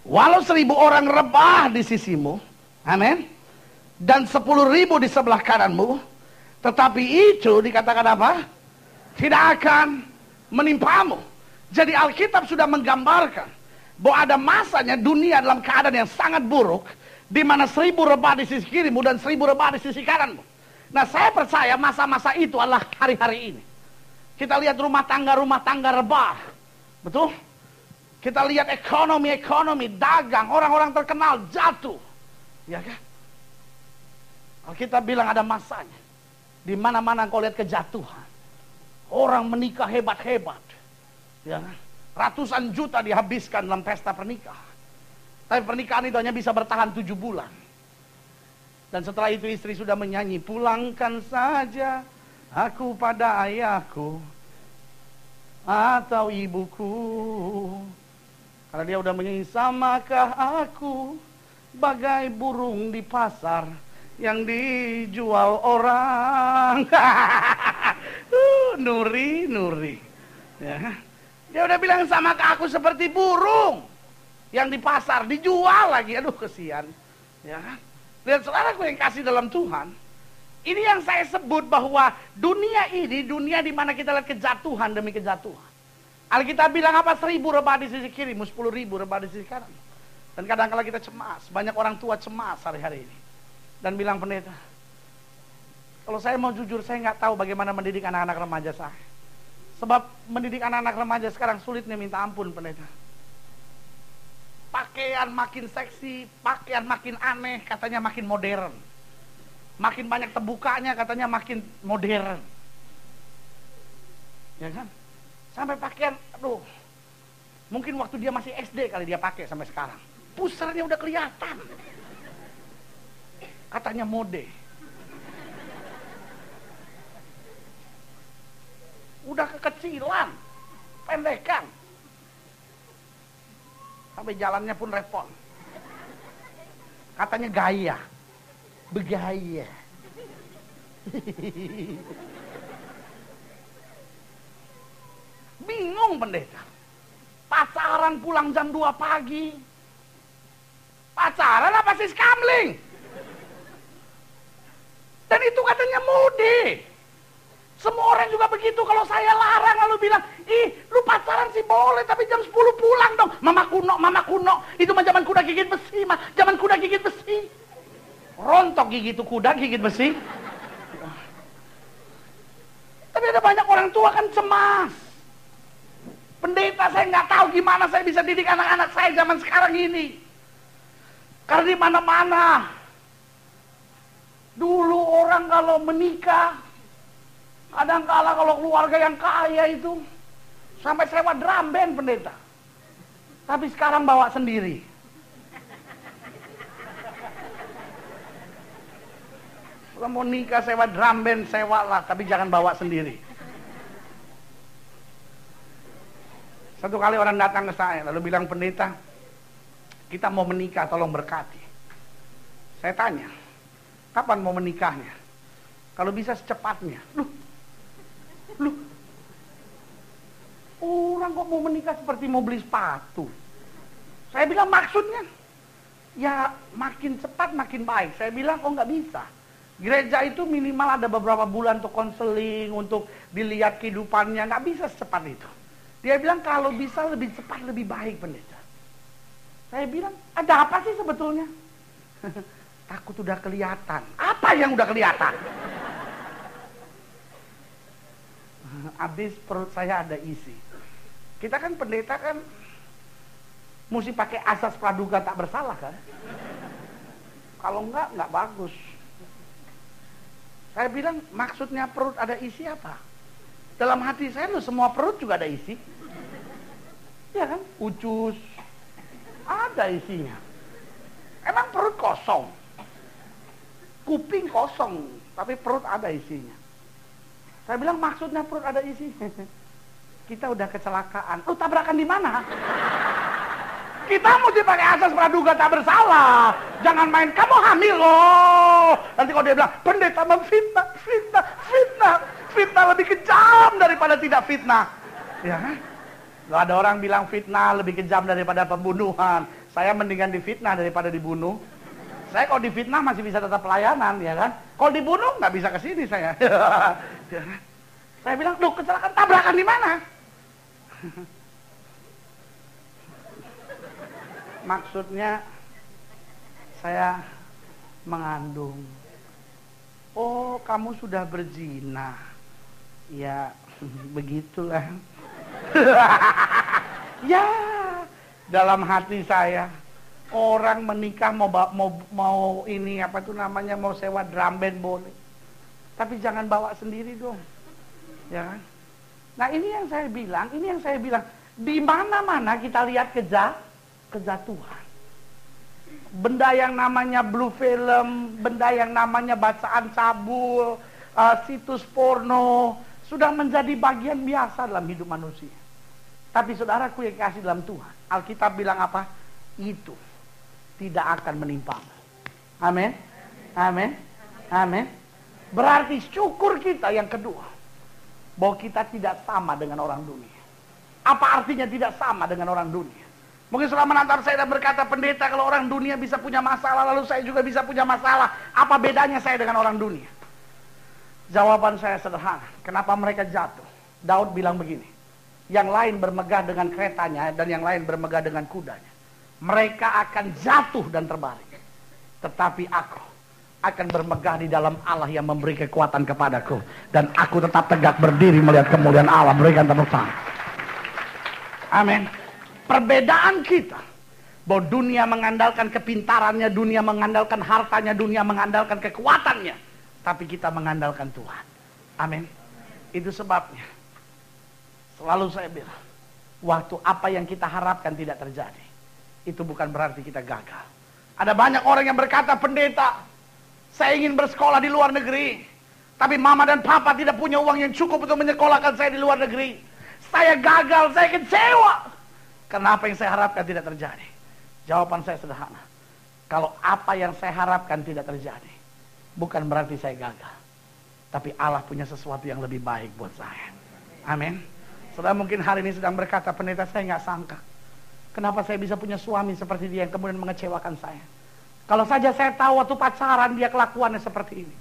Walau 1.000 orang rebah di sisimu, amin, dan 10.000 di sebelah kananmu, tetapi itu dikatakan apa? Tidak akan menimpamu. Jadi Alkitab sudah menggambarkan bahwa ada masanya dunia dalam keadaan yang sangat buruk, di mana 1.000 rebah di sisi kirimu dan 1.000 rebah di sisi kananmu. Nah, saya percaya masa-masa itu adalah hari-hari ini. Kita lihat rumah tangga rebah, betul? Kita lihat ekonomi, dagang, orang-orang terkenal jatuh. Ya kan? Alkitab bilang ada masanya. Di mana-mana kau lihat kejatuhan. Orang menikah hebat-hebat. Ya kan? Ratusan juta dihabiskan dalam pesta pernikahan. Tapi pernikahan itu hanya bisa bertahan 7 bulan. Dan setelah itu istri sudah menyanyi, pulangkan saja aku pada ayahku atau ibuku. Karena dia udah menyanyi, samakah aku bagai burung di pasar yang dijual orang. Nuri. Ya. Dia udah bilang, samakah aku seperti burung yang di pasar dijual lagi. Aduh, kesian. Ya. Lihat saudaraku yang kasih dalam Tuhan. Ini yang saya sebut bahwa dunia ini, dunia di mana kita lihat kejatuhan demi kejatuhan. Alkitab bilang apa? 1.000 rebah di sisi kiri, 10.000 rebah di sisi kanan. Dan kadang-kala kita cemas, banyak orang tua cemas hari-hari ini. Dan bilang, pendeta, kalau saya mau jujur, saya nggak tahu bagaimana mendidik anak-anak remaja saya. Sebab mendidik anak-anak remaja sekarang sulitnya minta ampun, pendeta. Pakaian makin seksi, pakaian makin aneh, katanya makin modern. Makin banyak terbukanya, katanya makin modern. Ya kan? Sampai pakaian, aduh, mungkin waktu dia masih SD kali dia pakai sampai sekarang. Pusernya udah kelihatan. Katanya mode. Udah kekecilan, pendekan. Sampai jalannya pun repot. Katanya gaya. Begaya. Bingung pendeta. Pacaran pulang jam 2 pagi. Pacaran apa sih skamling? Dan itu katanya mode. Semua orang juga begitu. Kalau saya larang lalu bilang, ih lu pacaran sih boleh tapi jam 10 pulang dong. Mama kuno. Itu mah zaman kuda gigit besi mah. Zaman kuda gigit besi. Rontok gigi itu kuda gigit besi. Tapi ada banyak orang tua kan cemas. Pendeta, saya nggak tahu gimana saya bisa didik anak-anak saya zaman sekarang ini. Karena di mana-mana. Dulu orang kalau menikah, kadang-kala kalau keluarga yang kaya itu sampai sewa drum band, pendeta. Tapi sekarang bawa sendiri. Kalau mau nikah sewa drum band, sewa lah, tapi jangan bawa sendiri. Satu kali orang datang ke saya, lalu bilang, pendeta, kita mau menikah, tolong berkati. Saya tanya, kapan mau menikahnya? Kalau bisa secepatnya. Loh, orang kok mau menikah seperti mau beli sepatu? Saya bilang maksudnya, ya makin cepat makin baik. Saya bilang, oh nggak bisa. Gereja itu minimal ada beberapa bulan untuk konseling, untuk dilihat kehidupannya, nggak bisa secepat itu. Dia bilang kalau bisa lebih cepat lebih baik, pendeta. Saya bilang, ada apa sih sebetulnya? Takut udah kelihatan. Apa yang udah kelihatan? Habis perut saya ada isi. Kita kan pendeta kan mesti pakai asas praduga tak bersalah kan? Kalau enggak bagus. Saya bilang, maksudnya perut ada isi apa? Dalam hati saya loh, semua perut juga ada isi. Ya kan? Ucus. Ada isinya. Emang perut kosong. Kuping kosong. Tapi perut ada isinya. Saya bilang, maksudnya perut ada isi. Kita udah kecelakaan. Lu tabrakan di mana? Kita mesti pakai asas praduga tak bersalah. Jangan main, kamu hamil loh. Nanti kalau dia bilang, pendeta memfitnah, fitnah lebih kejam daripada tidak fitnah. Ya kan? Kalau ada orang bilang fitnah lebih kejam daripada pembunuhan, saya mendingan difitnah daripada dibunuh. Saya kalau difitnah masih bisa tetap pelayanan, ya kan? Kalau dibunuh nggak bisa ke sini saya. Ya kan? Saya bilang, "Duh, kecelakaan tabrakan di mana?" Maksudnya saya mengandung. Oh, kamu sudah berzina. Ya, begitulah. Ya, dalam hati saya, orang menikah mau ini apa tuh namanya, mau sewa drum band boleh. Tapi jangan bawa sendiri dong. Ya kan? Nah, ini yang saya bilang, di mana-mana kita lihat kejatuhan. Benda yang namanya blue film, benda yang namanya bacaan cabul, situs porno, sudah menjadi bagian biasa dalam hidup manusia. Tapi saudaraku yang kasih dalam Tuhan, Alkitab bilang apa? Itu tidak akan menimpamu. Amin. Amin. Amin. Berarti syukur kita yang kedua, bahwa kita tidak sama dengan orang dunia. Apa artinya tidak sama dengan orang dunia? Mungkin setelah menantang saya dan berkata, pendeta, kalau orang dunia bisa punya masalah, lalu saya juga bisa punya masalah. Apa bedanya saya dengan orang dunia? Jawaban saya sederhana. Kenapa mereka jatuh? Daud bilang begini, yang lain bermegah dengan keretanya dan yang lain bermegah dengan kudanya. Mereka akan jatuh dan terbaring. Tetapi aku akan bermegah di dalam Allah yang memberi kekuatan kepadaku. Dan aku tetap tegak berdiri melihat kemuliaan Allah. Berikan tepuk tangan. Amin. Perbedaan kita, bahwa dunia mengandalkan kepintarannya, dunia mengandalkan hartanya, dunia mengandalkan kekuatannya, tapi kita mengandalkan Tuhan. Amin. Itu sebabnya selalu saya bilang, waktu apa yang kita harapkan tidak terjadi, itu bukan berarti kita gagal. Ada banyak orang yang berkata, pendeta, saya ingin bersekolah di luar negeri, tapi mama dan papa tidak punya uang yang cukup untuk menyekolahkan saya di luar negeri. Saya gagal, saya kecewa. Karena apa yang saya harapkan tidak terjadi. Jawaban saya sederhana. Kalau apa yang saya harapkan tidak terjadi, bukan berarti saya gagal. Tapi Allah punya sesuatu yang lebih baik buat saya. Amin. Saudara mungkin hari ini sedang berkata, pendeta, saya nggak sangka. Kenapa saya bisa punya suami seperti dia yang kemudian mengecewakan saya. Kalau saja saya tahu waktu pacaran dia kelakuannya seperti ini,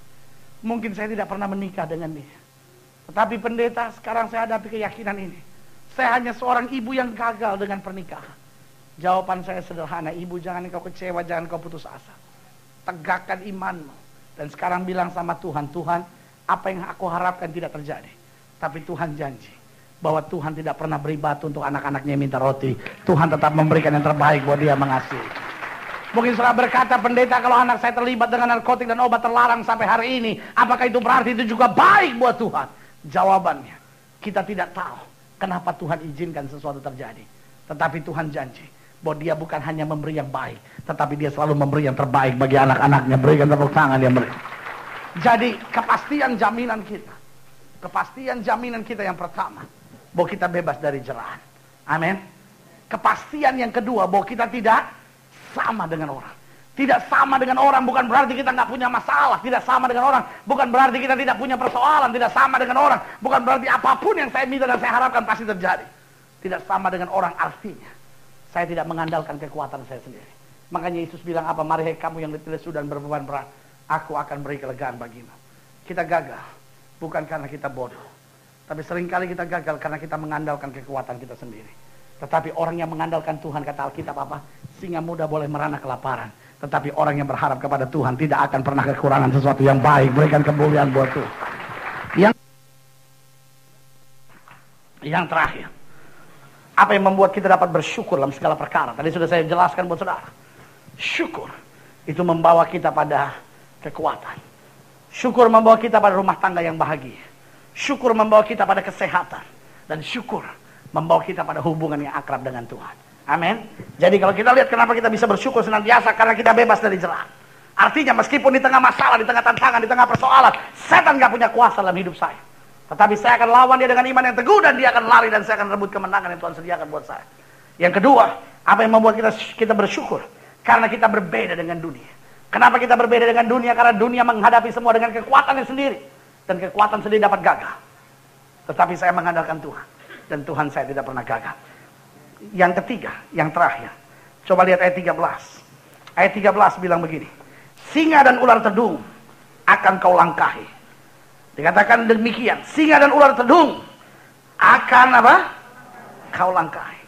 mungkin saya tidak pernah menikah dengan dia. Tetapi pendeta, sekarang saya hadapi keyakinan ini. Saya hanya seorang ibu yang gagal dengan pernikahan. Jawaban saya sederhana, ibu, jangan kau kecewa, jangan kau putus asa. Tegakkan imanmu. Dan sekarang bilang sama Tuhan, Tuhan, apa yang aku harapkan tidak terjadi. Tapi Tuhan janji bahwa Tuhan tidak pernah beri batu untuk anak-anaknya minta roti. Tuhan tetap memberikan yang terbaik buat dia mengasihi. Mungkin setelah berkata, pendeta, kalau anak saya terlibat dengan narkotik dan obat terlarang sampai hari ini, apakah itu berarti itu juga baik buat Tuhan? Jawabannya, kita tidak tahu kenapa Tuhan izinkan sesuatu terjadi. Tetapi Tuhan janji bahwa dia bukan hanya memberi yang baik, tetapi dia selalu memberi yang terbaik bagi anak-anaknya. Berikan tepuk tangan yang beri. Jadi kepastian jaminan kita yang pertama, bahwa kita bebas dari jerahan. Amin. Kepastian yang kedua, bahwa kita tidak sama dengan orang. Tidak sama dengan orang bukan berarti kita nggak punya masalah. Tidak sama dengan orang bukan berarti kita tidak punya persoalan. Tidak sama dengan orang bukan berarti apapun yang saya minta dan saya harapkan pasti terjadi. Tidak sama dengan orang artinya saya tidak mengandalkan kekuatan saya sendiri. Makanya Yesus bilang apa? Mari hai kamu yang letih lesu dan berbeban berat, aku akan beri kelegaan bagimu. Kita gagal bukan karena kita bodoh, tapi seringkali kita gagal karena kita mengandalkan kekuatan kita sendiri. Tetapi orang yang mengandalkan Tuhan, kata Alkitab apa? Singa muda boleh merana kelaparan, tetapi orang yang berharap kepada Tuhan tidak akan pernah kekurangan sesuatu yang baik. Berikan kemuliaan buat Tuhan. Yang terakhir, apa yang membuat kita dapat bersyukur dalam segala perkara? Tadi sudah saya jelaskan buat saudara. Syukur itu membawa kita pada kekuatan. Syukur membawa kita pada rumah tangga yang bahagia. Syukur membawa kita pada kesehatan. Dan syukur membawa kita pada hubungan yang akrab dengan Tuhan. Amin. Jadi kalau kita lihat kenapa kita bisa bersyukur senantiasa, karena kita bebas dari jerat. Artinya meskipun di tengah masalah, di tengah tantangan, di tengah persoalan, setan gak punya kuasa dalam hidup saya. Tetapi saya akan lawan dia dengan iman yang teguh, dan dia akan lari, dan saya akan rebut kemenangan yang Tuhan sediakan buat saya. Yang kedua, apa yang membuat kita bersyukur? Karena kita berbeda dengan dunia. Kenapa kita berbeda dengan dunia? Karena dunia menghadapi semua dengan kekuatannya sendiri. Dan kekuatan sendiri dapat gagal. Tetapi saya mengandalkan Tuhan. Dan Tuhan saya tidak pernah gagal. Yang ketiga, yang terakhir. Coba lihat ayat 13. Ayat 13 bilang begini. Singa dan ular tedung akan kau langkahi. Dikatakan demikian. Singa dan ular tedung akan apa? Kau langkahi.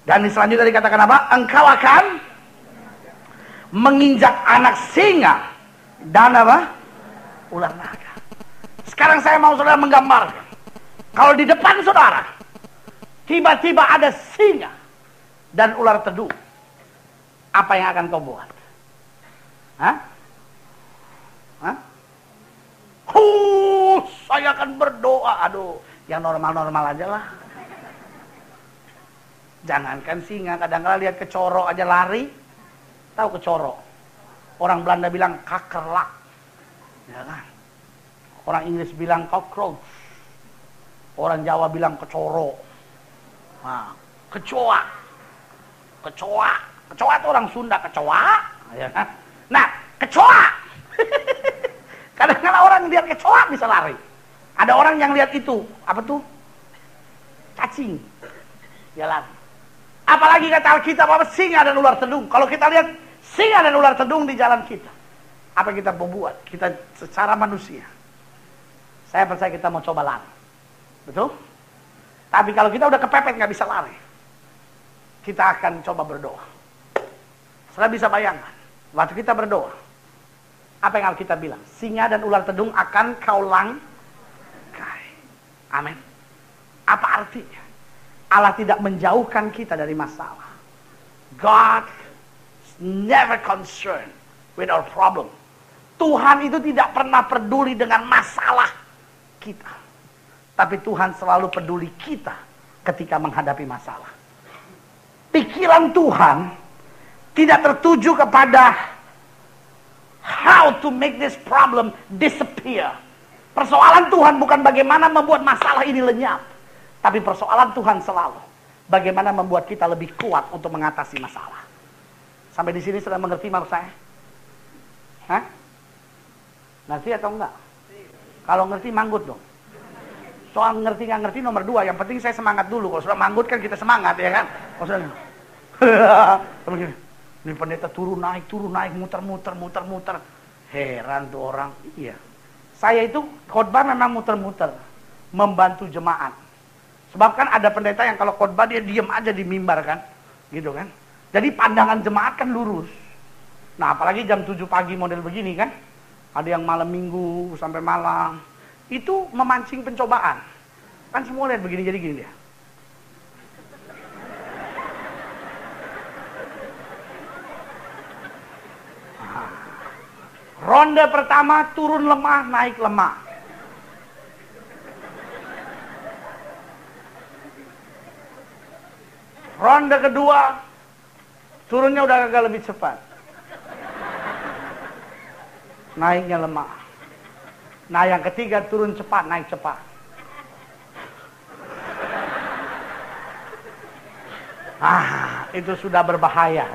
Dan selanjutnya dikatakan apa? Engkau akan menginjak anak singa dan apa? Ular naga. Sekarang saya mau saudara menggambarkan. Kalau di depan saudara tiba-tiba ada singa dan ular tedung, apa yang akan kau buat? Hah? Hah? Saya akan berdoa. Aduh, yang normal-normal aja lah. Jangankan singa, kadang-kadang lihat kecoro aja lari. Tahu kecoro? Orang Belanda bilang kakerlak. Ya kan? Orang Inggris bilang cockroach. Orang Jawa bilang kecoro. Nah, kecoa. Kecoa. Kecoa itu orang Sunda, kecoa. Ya kan? Nah, kecoa. Kadang-kadang orang lihat kecoa bisa lari. Ada orang yang lihat itu, apa tuh? Cacing. Dia lari. Apalagi kata Alkitab apa? Singa dan ular tedung. Kalau kita lihat singa dan ular tedung di jalan kita, apa yang kita mau buat? Kita secara manusia, saya percaya kita mau coba lari. Betul? Tapi kalau kita udah kepepet nggak bisa lari, kita akan coba berdoa. Saudara bisa bayangkan, waktu kita berdoa, apa yang Alkitab bilang? Singa dan ular tedung akan kau langkahi. Amin. Apa artinya? Allah tidak menjauhkan kita dari masalah. God never concerned with our problem. Tuhan itu tidak pernah peduli dengan masalah kita. Tapi Tuhan selalu peduli kita ketika menghadapi masalah. Pikiran Tuhan tidak tertuju kepada how to make this problem disappear. Persoalan Tuhan bukan bagaimana membuat masalah ini lenyap. Tapi persoalan Tuhan selalu bagaimana membuat kita lebih kuat untuk mengatasi masalah. Sampai di sini sudah mengerti maksud saya? Hah? Ngerti atau enggak? Kalau ngerti manggut dong. Soal ngerti nggak ngerti nomor 2. Yang penting saya semangat dulu. Kalau sudah manggut kan kita semangat ya kan? Kalau sudah ini pendeta turun naik, muter-muter. Heran tuh orang. Iya. Saya itu khotbah memang muter-muter, membantu jemaat. Sebab kan ada pendeta yang kalau khotbah dia diam aja di mimbar kan, gitu kan. Jadi pandangan jemaat kan lurus. Nah apalagi jam 7 pagi model begini kan, ada yang malam minggu sampai malam, itu memancing pencobaan. Kan semua lihat begini jadi gini dia. Ronde pertama turun lemah, naik lemah. Ronde kedua turunnya udah agak lebih cepat. Naiknya lemah. Nah yang ketiga turun cepat, naik cepat. Itu sudah berbahaya.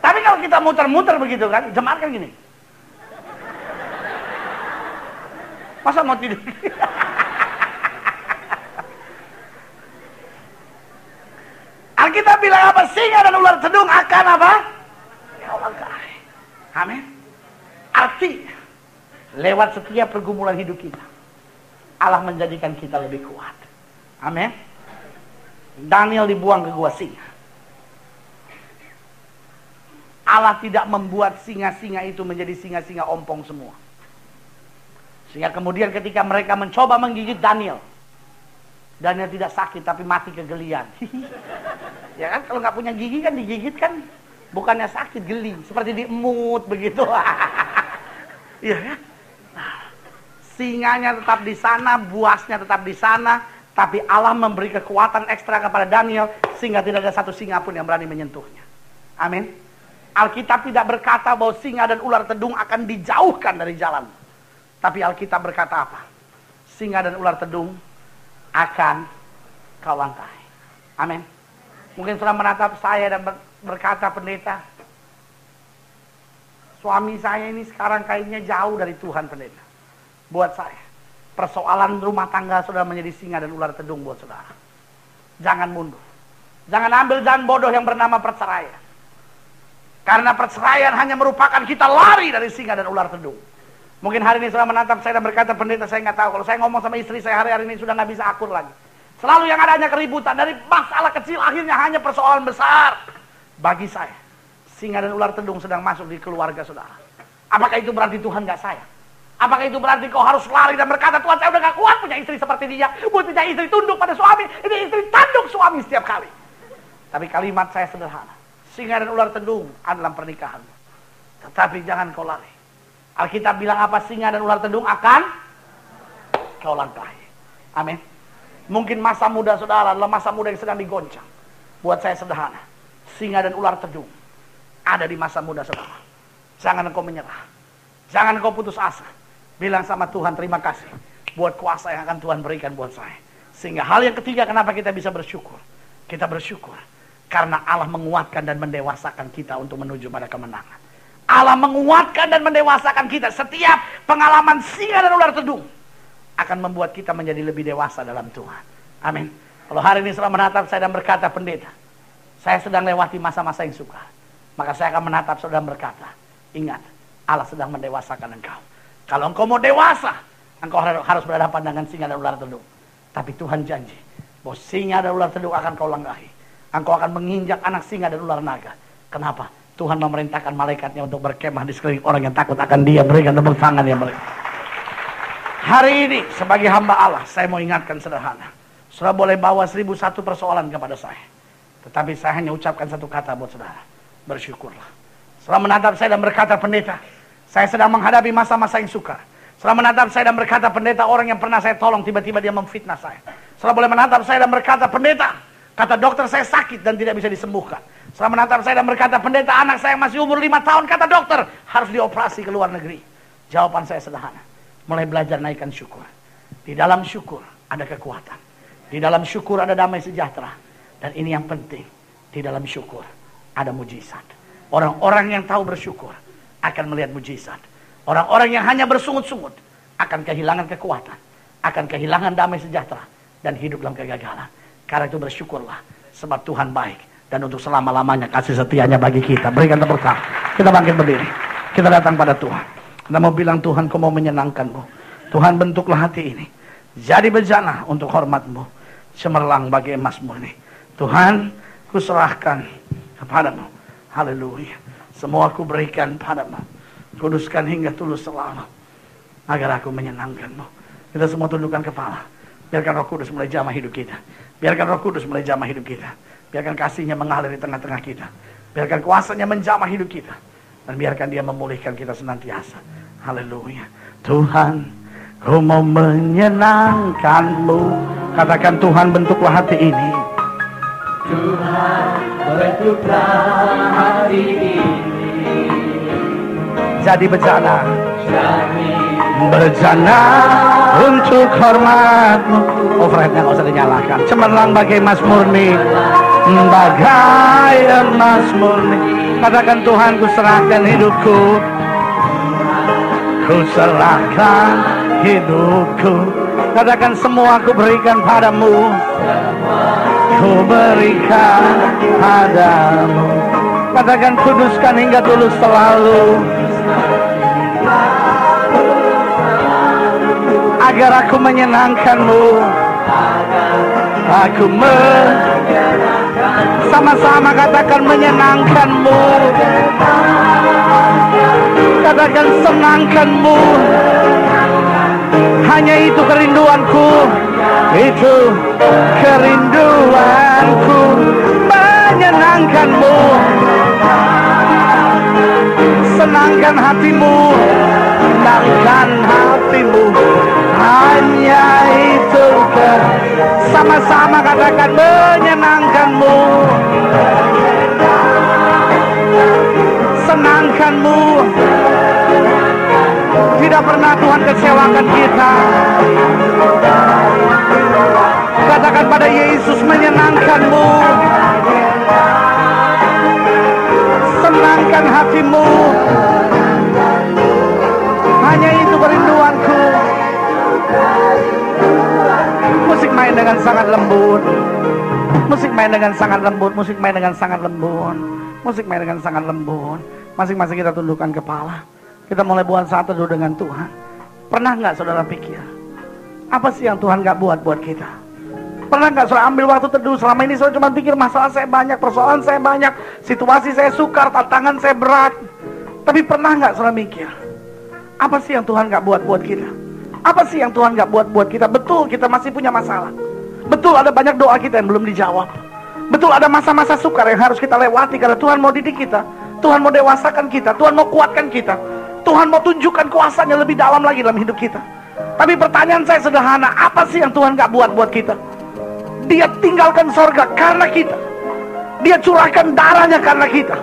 Tapi kalau kita muter-muter begitu kan, jemaat kan gini. Masa mau tidur? Alkitab bilang apa? Singa dan ular tedung akan apa? Kau langkahi. Amin. Arti lewat setiap pergumulan hidup kita, Allah menjadikan kita lebih kuat. Amin. Daniel dibuang ke gua singa. Allah tidak membuat singa-singa itu menjadi singa-singa ompong semua. Sehingga kemudian ketika mereka mencoba menggigit Daniel, Daniel tidak sakit tapi mati kegelian. Ya kan, kalau nggak punya gigi kan digigit kan bukannya sakit, geli, seperti diemut begitu. Iya kan? Nah, singanya tetap di sana, buasnya tetap di sana, tapi Allah memberi kekuatan ekstra kepada Daniel sehingga tidak ada satu singa pun yang berani menyentuhnya. Amin. Alkitab tidak berkata bahwa singa dan ular tedung akan dijauhkan dari jalan. Tapi Alkitab berkata apa? Singa dan ular tedung akan kau langkahi. Amin. Mungkin sudah menatap saya dan berkata, pendeta, Suami saya ini sekarang kayaknya jauh dari Tuhan, pendeta. Buat saya, persoalan rumah tangga sudah menjadi singa dan ular tedung buat saudara. Jangan mundur. Jangan ambil jalan bodoh yang bernama perceraian. Karena perceraian hanya merupakan kita lari dari singa dan ular tedung. Mungkin hari ini saudara menatap saya dan berkata, pendeta saya nggak tahu. Kalau saya ngomong sama istri saya hari-hari ini sudah nggak bisa akur lagi. Selalu yang ada hanya keributan. Dari masalah kecil akhirnya hanya persoalan besar. Bagi saya, singa dan ular tedung sedang masuk di keluarga saudara. Apakah itu berarti Tuhan nggak sayang? Apakah itu berarti kau harus lari dan berkata, Tuhan saya udah gak kuat punya istri seperti dia. Punya istri tunduk pada suami. Ini istri tanduk suami setiap kali. Tapi kalimat saya sederhana. Singa dan ular tedung adalah pernikahan. Tetapi jangan kau lari. Alkitab bilang apa? Singa dan ular tedung akan kau langkahi. Amin. Mungkin masa muda saudara adalah masa muda yang sedang digoncang. Buat saya sederhana. Singa dan ular tedung ada di masa muda saudara. Jangan engkau menyerah. Jangan engkau putus asa. Bilang sama Tuhan, terima kasih buat kuasa yang akan Tuhan berikan buat saya. Sehingga hal yang ketiga, kenapa kita bisa bersyukur? Kita bersyukur karena Allah menguatkan dan mendewasakan kita untuk menuju pada kemenangan. Allah menguatkan dan mendewasakan kita. Setiap pengalaman singa dan ular tedung akan membuat kita menjadi lebih dewasa dalam Tuhan. Amin. Kalau hari ini setelah menatap saya dan berkata, pendeta, saya sedang lewati masa-masa yang sukar, maka saya akan menatap saudara dan berkata, ingat, Allah sedang mendewasakan engkau. Kalau engkau mau dewasa, engkau harus berhadapan dengan singa dan ular tedung. Tapi Tuhan janji bahwa singa dan ular tedung akan kau langkahi. Engkau akan menginjak anak singa dan ular naga. Kenapa? Tuhan memerintahkan malaikatnya untuk berkemah di sekeliling orang yang takut akan dia. Berikan tepuk tangan yang mereka. Hari ini sebagai hamba Allah, saya mau ingatkan sederhana. Saudara boleh bawa 1001 persoalan kepada saya. Tetapi saya hanya ucapkan satu kata buat saudara. Bersyukurlah. Setelah menatap saya dan berkata, pendeta, saya sedang menghadapi masa-masa yang sukar. Setelah menatap saya dan berkata, pendeta, orang yang pernah saya tolong tiba-tiba dia memfitnah saya. Setelah boleh menatap saya dan berkata, pendeta, kata dokter saya sakit dan tidak bisa disembuhkan. Setelah menatap saya dan berkata, pendeta, anak saya masih umur 5 tahun, kata dokter, harus dioperasi ke luar negeri. Jawaban saya sederhana. Mulai belajar naikkan syukur. Di dalam syukur ada kekuatan. Di dalam syukur ada damai sejahtera. Dan ini yang penting. Di dalam syukur ada mujizat. Orang-orang yang tahu bersyukur akan melihat mujizat. Orang-orang yang hanya bersungut-sungut akan kehilangan kekuatan, akan kehilangan damai sejahtera dan hidup dalam kegagalan. Karena itu bersyukurlah sebab Tuhan baik dan untuk selama-lamanya kasih setianya bagi kita. Berikan tepuk tangan. Kita bangkit berdiri. Kita datang pada Tuhan. Kita mau bilang, Tuhan, Kau mau menyenangkanmu. Tuhan, bentuklah hati ini jadi bejana untuk hormat-Mu, cemerlang bagi emas murni. Tuhan, Ku serahkan kepadamu. Haleluya. Semua Ku berikan padamu. Kuduskan hingga tulus selalu, agar aku menyenangkan-Mu. Kita semua tundukkan kepala. Biarkan Roh Kudus mulai jamah hidup kita. Biarkan Roh Kudus mulai jamah hidup kita. Biarkan kasih-Nya mengalir di tengah-tengah kita. Biarkan kuasa-Nya menjamah hidup kita. Dan biarkan Dia memulihkan kita senantiasa. Haleluya. Tuhan, Ku mau menyenangkan-Mu. Katakan, Tuhan, bentuklah hati ini. Tuhan, bentuklah hati ini jadi bejana, jadi bejana untuk hormat-Mu. Oh, fretnya nggak usah dinyalakan. Cemerlang bagai emas murni, bagai emas murni. Katakan, Tuhan, Ku serahkan hidupku. Ku serahkan hidupku. Katakan, semua Ku berikan padamu. Ku berikan padamu. Katakan, kuduskan hingga tulus selalu, agar aku menyenangkan-Mu. Aku sama-sama katakan, menyenangkan-Mu. Katakan, senangkan-Mu. Hanya itu kerinduanku. Itu kerinduanku, menyenangkan-Mu. Senangkan hatimu, senangkan hatimu. Hanya itu sama-sama katakan, menyenangkan-Mu. Senangkan-Mu. Tidak pernah Tuhan kecewakan kita. Katakan pada Yesus, menyenangkan-Mu. Senangkan hatimu. main dengan sangat lembut. Musik main dengan sangat lembut. Musik main dengan sangat lembut. Musik main dengan sangat lembut. Masing-masing kita tundukkan kepala. Kita mulai buat saat teduh dengan Tuhan. Pernah nggak saudara pikir, apa sih yang Tuhan nggak buat kita? Pernah nggak saudara ambil waktu teduh? Selama ini saudara cuma pikir masalah saya banyak, persoalan saya banyak, situasi saya sukar, tantangan saya berat. Tapi pernah nggak saudara mikir, apa sih yang Tuhan nggak buat kita? Apa sih yang Tuhan nggak buat kita? Betul, kita masih punya masalah. Betul, ada banyak doa kita yang belum dijawab. Betul, ada masa-masa sukar yang harus kita lewati karena Tuhan mau didik kita. Tuhan mau dewasakan kita. Tuhan mau kuatkan kita. Tuhan mau tunjukkan kuasanya lebih dalam lagi dalam hidup kita. Tapi pertanyaan saya sederhana, apa sih yang Tuhan gak buat kita? Dia tinggalkan sorga karena kita. Dia curahkan darahnya karena kita.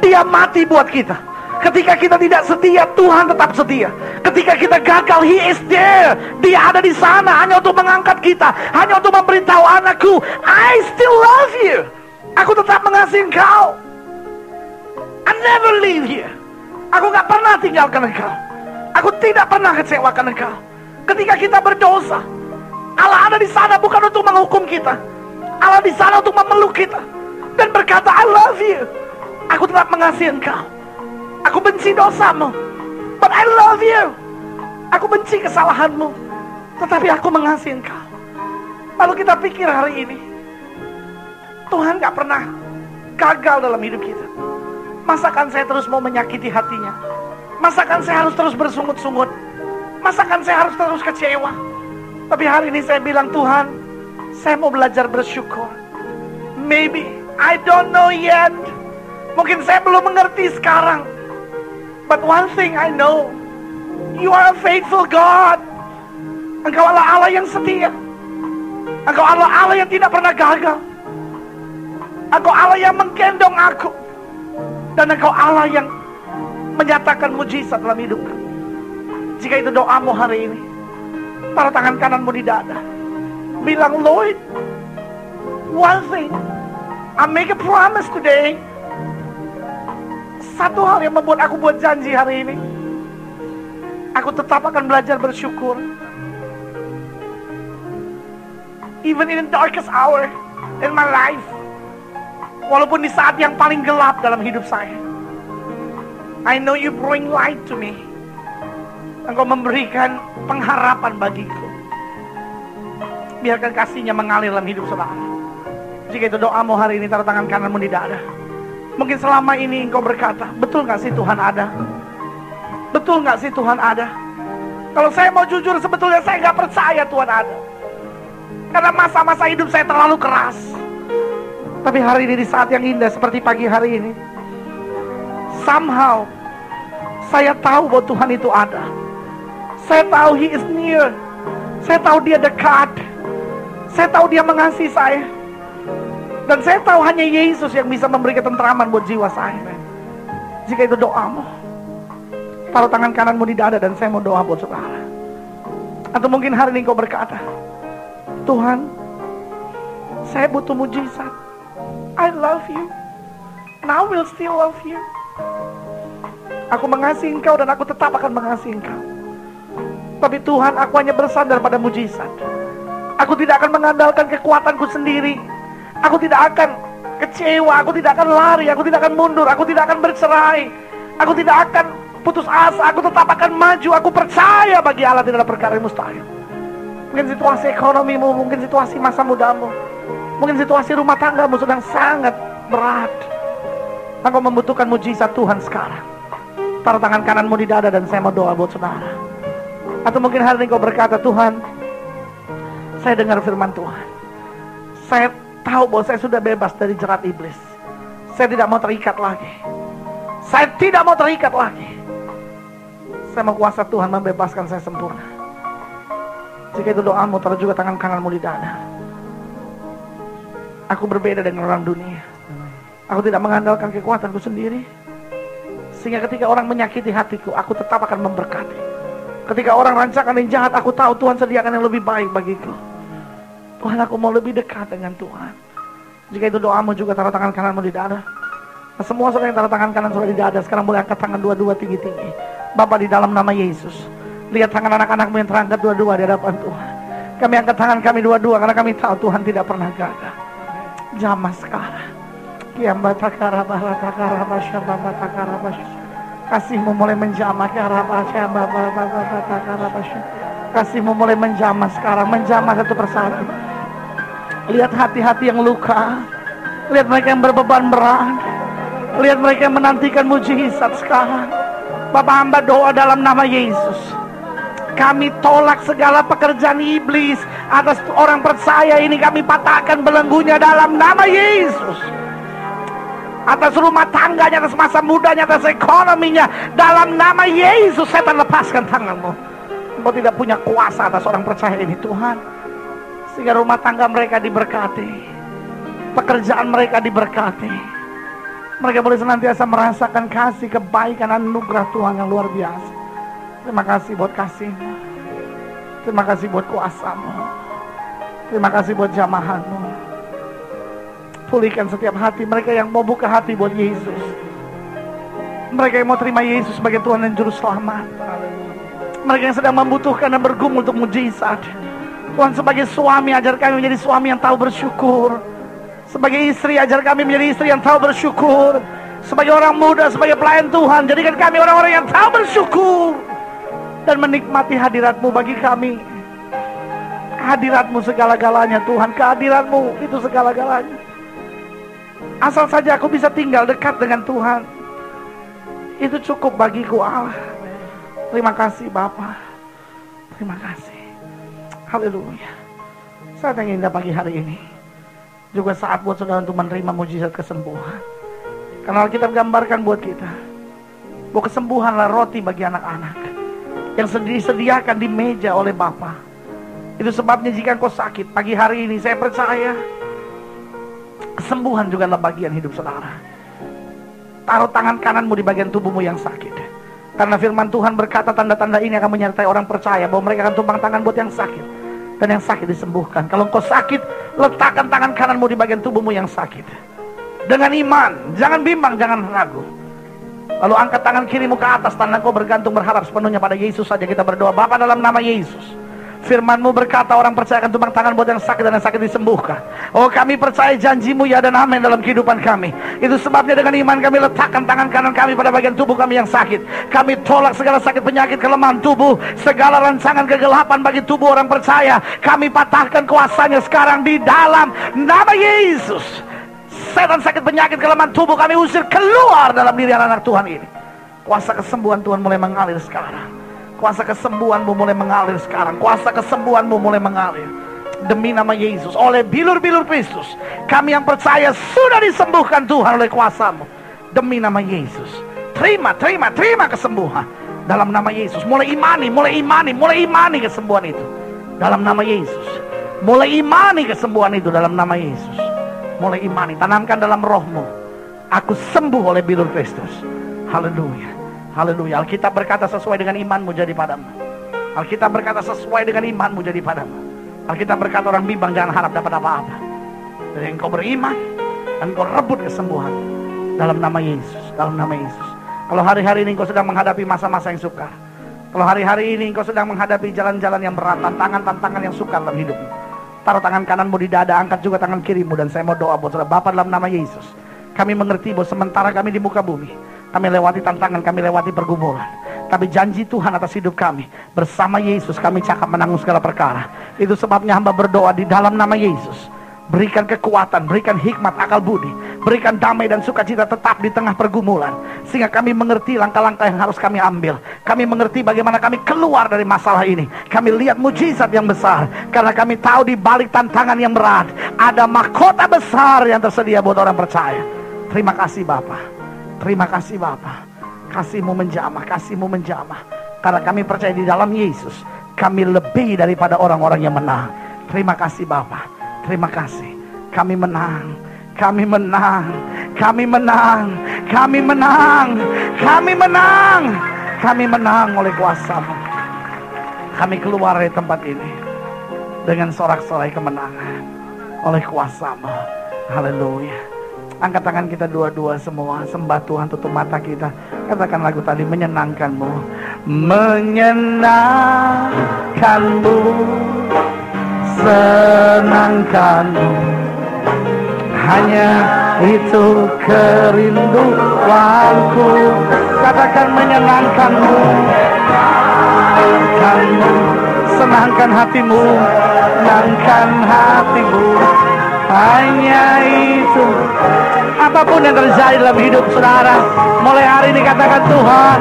Dia mati buat kita. Ketika kita tidak setia, Tuhan tetap setia. Ketika kita gagal, He is there. Dia ada di sana hanya untuk mengangkat kita, hanya untuk memberitahu anakku, I still love you. Aku tetap mengasihi engkau. I never leave you. Aku gak pernah tinggalkan engkau. Aku tidak pernah kecewakan engkau. Ketika kita berdosa, Allah ada di sana bukan untuk menghukum kita. Allah di sana untuk memeluk kita dan berkata, I love you. Aku tetap mengasihi engkau. Aku benci dosamu, but I love you. Aku benci kesalahanmu, tetapi aku mengasihi engkau. Lalu kita pikir hari ini, Tuhan gak pernah gagal dalam hidup kita. Masakan saya terus mau menyakiti hatinya? Masakan saya harus terus bersungut-sungut? Masakan saya harus terus kecewa? Tapi hari ini saya bilang, Tuhan, saya mau belajar bersyukur. Maybe, I don't know yet. Mungkin saya belum mengerti sekarang. But one thing I know, you are a faithful God. Engkau adalah Allah yang setia. Engkau adalah Allah yang tidak pernah gagal. Engkau Allah yang menggendong aku. Dan engkau Allah yang menyatakan mujizat dalam hidupku. Jika itu doamu hari ini, taruh tangan kananmu di dada. Bilang, Lord, one thing, I make a promise today. Satu hal yang membuat aku buat janji hari ini, aku tetap akan belajar bersyukur. Even in the darkest hour in my life. Walaupun di saat yang paling gelap dalam hidup saya, I know you bring light to me. Engkau memberikan pengharapan bagiku. Biarkan kasihnya mengalir dalam hidup saudara. Jika itu doamu hari ini, taruh tangan kananmu di dada. Mungkin selama ini engkau berkata, betul gak sih Tuhan ada? Betul gak sih Tuhan ada? Kalau saya mau jujur, sebetulnya saya gak percaya Tuhan ada. Karena masa-masa hidup saya terlalu keras. Tapi hari ini di saat yang indah seperti pagi hari ini, somehow saya tahu bahwa Tuhan itu ada. Saya tahu He is near. Saya tahu Dia dekat. Saya tahu Dia mengasihi saya. Dan saya tahu hanya Yesus yang bisa memberi ketentraman buat jiwa saya. Jika itu doamu, taruh tangan kananmu di dada dan saya mau doa buat saudara. Atau mungkin hari ini kau berkata, Tuhan, saya butuh mujizat. I love you, and I will still love you. Aku mengasihi engkau dan aku tetap akan mengasihi engkau. Tapi Tuhan, aku hanya bersandar pada mujizat. Aku tidak akan mengandalkan kekuatanku sendiri. Aku tidak akan kecewa, aku tidak akan lari, aku tidak akan mundur, aku tidak akan bercerai, aku tidak akan putus asa, aku tetap akan maju. Aku percaya bagi Allah tidak ada perkara yang mustahil. Mungkin situasi ekonomimu, mungkin situasi masa mudamu, mungkin situasi rumah tanggamu sedang sangat berat. Engkau membutuhkan mujizat Tuhan sekarang. Taruh tangan kananmu di dada dan saya mau doa buat saudara. Atau mungkin hari ini kau berkata, Tuhan, saya dengar firman Tuhan. Saya tahu bahwa saya sudah bebas dari jerat iblis. Saya tidak mau terikat lagi. Saya tidak mau terikat lagi. Saya mau kuasa Tuhan membebaskan saya sempurna. Jika itu doamu, taruh juga tangan kananmu di dada. Aku berbeda dengan orang dunia. Aku tidak mengandalkan kekuatanku sendiri. Sehingga ketika orang menyakiti hatiku, aku tetap akan memberkati. Ketika orang rancangkan yang jahat, aku tahu Tuhan sediakan yang lebih baik bagiku. Tuhan, aku mau lebih dekat dengan Tuhan. Jika itu doamu juga, taruh tangan kananmu di dada. Nah, semua saudara yang taruh tangan kanan sudah di dada, sekarang boleh angkat tangan dua-dua tinggi-tinggi. Bapa, di dalam nama Yesus, lihat tangan anak-anakmu yang terangkat dua-dua di hadapan Tuhan. Kami angkat tangan kami dua-dua karena kami tahu Tuhan tidak pernah gagal. Jamah sekarang. Kasih-Mu mulai menjamah. Kasih-Mu mulai menjamah sekarang. Menjamah satu persatu. Lihat hati-hati yang luka. Lihat mereka yang berbeban berat. Lihat mereka yang menantikan mujizat sekarang. Bapak hamba doa dalam nama Yesus. Kami tolak segala pekerjaan iblis atas orang percaya ini. Kami patahkan belenggunya dalam nama Yesus. Atas rumah tangganya, atas masa mudanya, atas ekonominya, dalam nama Yesus. Setan, lepaskan tanganmu. Engkau tidak punya kuasa atas orang percaya ini Tuhan. Sehingga rumah tangga mereka diberkati, pekerjaan mereka diberkati. Mereka boleh senantiasa merasakan kasih, kebaikan, anugerah Tuhan yang luar biasa. Terima kasih buat kasih-Mu. Terima kasih buat kuasa-Mu. Terima kasih buat jamahan-Mu. Pulihkan setiap hati mereka yang mau buka hati buat Yesus. Mereka yang mau terima Yesus sebagai Tuhan dan Juru Selamat. Mereka yang sedang membutuhkan dan bergumul untuk mujizat. Tuhan, sebagai suami, ajar kami menjadi suami yang tahu bersyukur. Sebagai istri, ajar kami menjadi istri yang tahu bersyukur. Sebagai orang muda, sebagai pelayan Tuhan, jadikan kami orang-orang yang tahu bersyukur dan menikmati hadirat-Mu bagi kami. Hadirat-Mu segala-galanya Tuhan. Kehadirat-Mu itu segala-galanya. Asal saja aku bisa tinggal dekat dengan Tuhan, itu cukup bagiku Allah. Terima kasih Bapa. Terima kasih. Haleluya. Saat yang indah pagi hari ini juga saat buat saudara untuk menerima mujizat kesembuhan. Karena Alkitab gambarkan buat kita bahwa kesembuhanlah roti bagi anak-anak yang disediakan di meja oleh Bapa. Itu sebabnya jika engkau sakit pagi hari ini, saya percaya kesembuhan juga adalah bagian hidup saudara. Taruh tangan kananmu di bagian tubuhmu yang sakit. Karena firman Tuhan berkata tanda-tanda ini akan menyertai orang percaya, bahwa mereka akan tumpang tangan buat yang sakit, dan yang sakit disembuhkan. Kalau engkau sakit, letakkan tangan kananmu di bagian tubuhmu yang sakit dengan iman. Jangan bimbang, jangan ragu. Lalu angkat tangan kirimu ke atas, tanda kau bergantung berharap sepenuhnya pada Yesus saja. Kita berdoa. Bapa, dalam nama Yesus, firman-Mu berkata orang percaya akan tumpang tangan buat yang sakit dan yang sakit disembuhkan. Oh, kami percaya janji-Mu ya dan amin dalam kehidupan kami. Itu sebabnya dengan iman kami letakkan tangan kanan kami pada bagian tubuh kami yang sakit. Kami tolak segala sakit, penyakit, kelemahan tubuh, segala rancangan kegelapan bagi tubuh orang percaya. Kami patahkan kuasanya sekarang di dalam nama Yesus. Setan, sakit, penyakit, kelemahan tubuh kami usir keluar dalam diri anak-anak Tuhan ini. Kuasa kesembuhan Tuhan mulai mengalir sekarang. Kuasa kesembuhan-Mu mulai mengalir sekarang. Kuasa kesembuhan-Mu mulai mengalir. Demi nama Yesus, oleh bilur-bilur Kristus, kami yang percaya sudah disembuhkan Tuhan oleh kuasa-Mu. Demi nama Yesus, terima kesembuhan dalam nama Yesus. Mulai imani kesembuhan itu dalam nama Yesus. Mulai imani kesembuhan itu dalam nama Yesus. Mulai imani, tanamkan dalam rohmu, aku sembuh oleh bilur Kristus. Haleluya. Haleluya. Alkitab berkata sesuai dengan imanmu jadi padamu. Alkitab berkata sesuai dengan imanmu jadi padamu. Alkitab berkata orang bimbang jangan harap dapat apa-apa. Jadi engkau beriman dan engkau rebut kesembuhan dalam nama Yesus. Dalam nama Yesus. Kalau hari-hari ini engkau sedang menghadapi masa-masa yang sukar, kalau hari-hari ini engkau sedang menghadapi jalan-jalan yang berat, tantangan-tantangan yang sukar dalam hidupmu, taruh tangan kananmu di dada, angkat juga tangan kirimu, dan saya mau doa buat saudara. Bapa, dalam nama Yesus, kami mengerti bahwa sementara kami di muka bumi, kami lewati tantangan, kami lewati pergumulan, tapi janji Tuhan atas hidup kami, bersama Yesus kami cakap menanggung segala perkara. Itu sebabnya hamba berdoa di dalam nama Yesus, berikan kekuatan, berikan hikmat, akal budi, berikan damai dan sukacita tetap di tengah pergumulan, sehingga kami mengerti langkah-langkah yang harus kami ambil. Kami mengerti bagaimana kami keluar dari masalah ini. Kami lihat mujizat yang besar, karena kami tahu di balik tantangan yang berat ada mahkota besar yang tersedia buat orang percaya. Terima kasih Bapa. Terima kasih Bapa. Kasih-Mu menjamah, kasih-Mu menjamah. Karena kami percaya di dalam Yesus kami lebih daripada orang-orang yang menang. Terima kasih Bapa. Terima kasih. Kami menang. Kami menang. Kami menang. Kami menang. Kami menang. Kami menang oleh kuasa-Mu. Kami keluar dari tempat ini dengan sorak-sorai kemenangan oleh kuasa-Mu. Haleluya. Angkat tangan kita dua-dua semua, sembah Tuhan, tutup mata kita. Katakan lagu tadi, menyenangkan-Mu. Menyenangkan-Mu senangkanmu. Hanya itu kerinduanku. Katakan menyenangkanmu, senangkan hatimu, senangkan hatimu. Hanya itu. Apapun yang terjadi dalam hidup saudara, mulai hari ini katakan, Tuhan,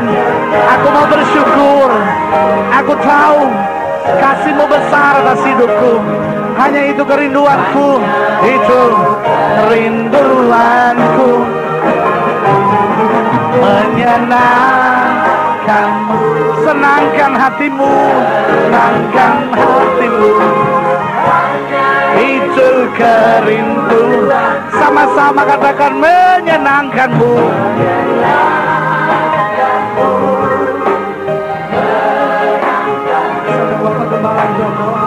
aku mau bersyukur. Aku tahu kasih-Mu besar atas hidupku. Hanya itu kerinduanku, itu kerinduanku. Menyenangkanmu, senangkan hatimu, senangkan hatimu. Itu kerinduan. Sama-sama katakan menyenangkanmu. Bapak Gembala Joko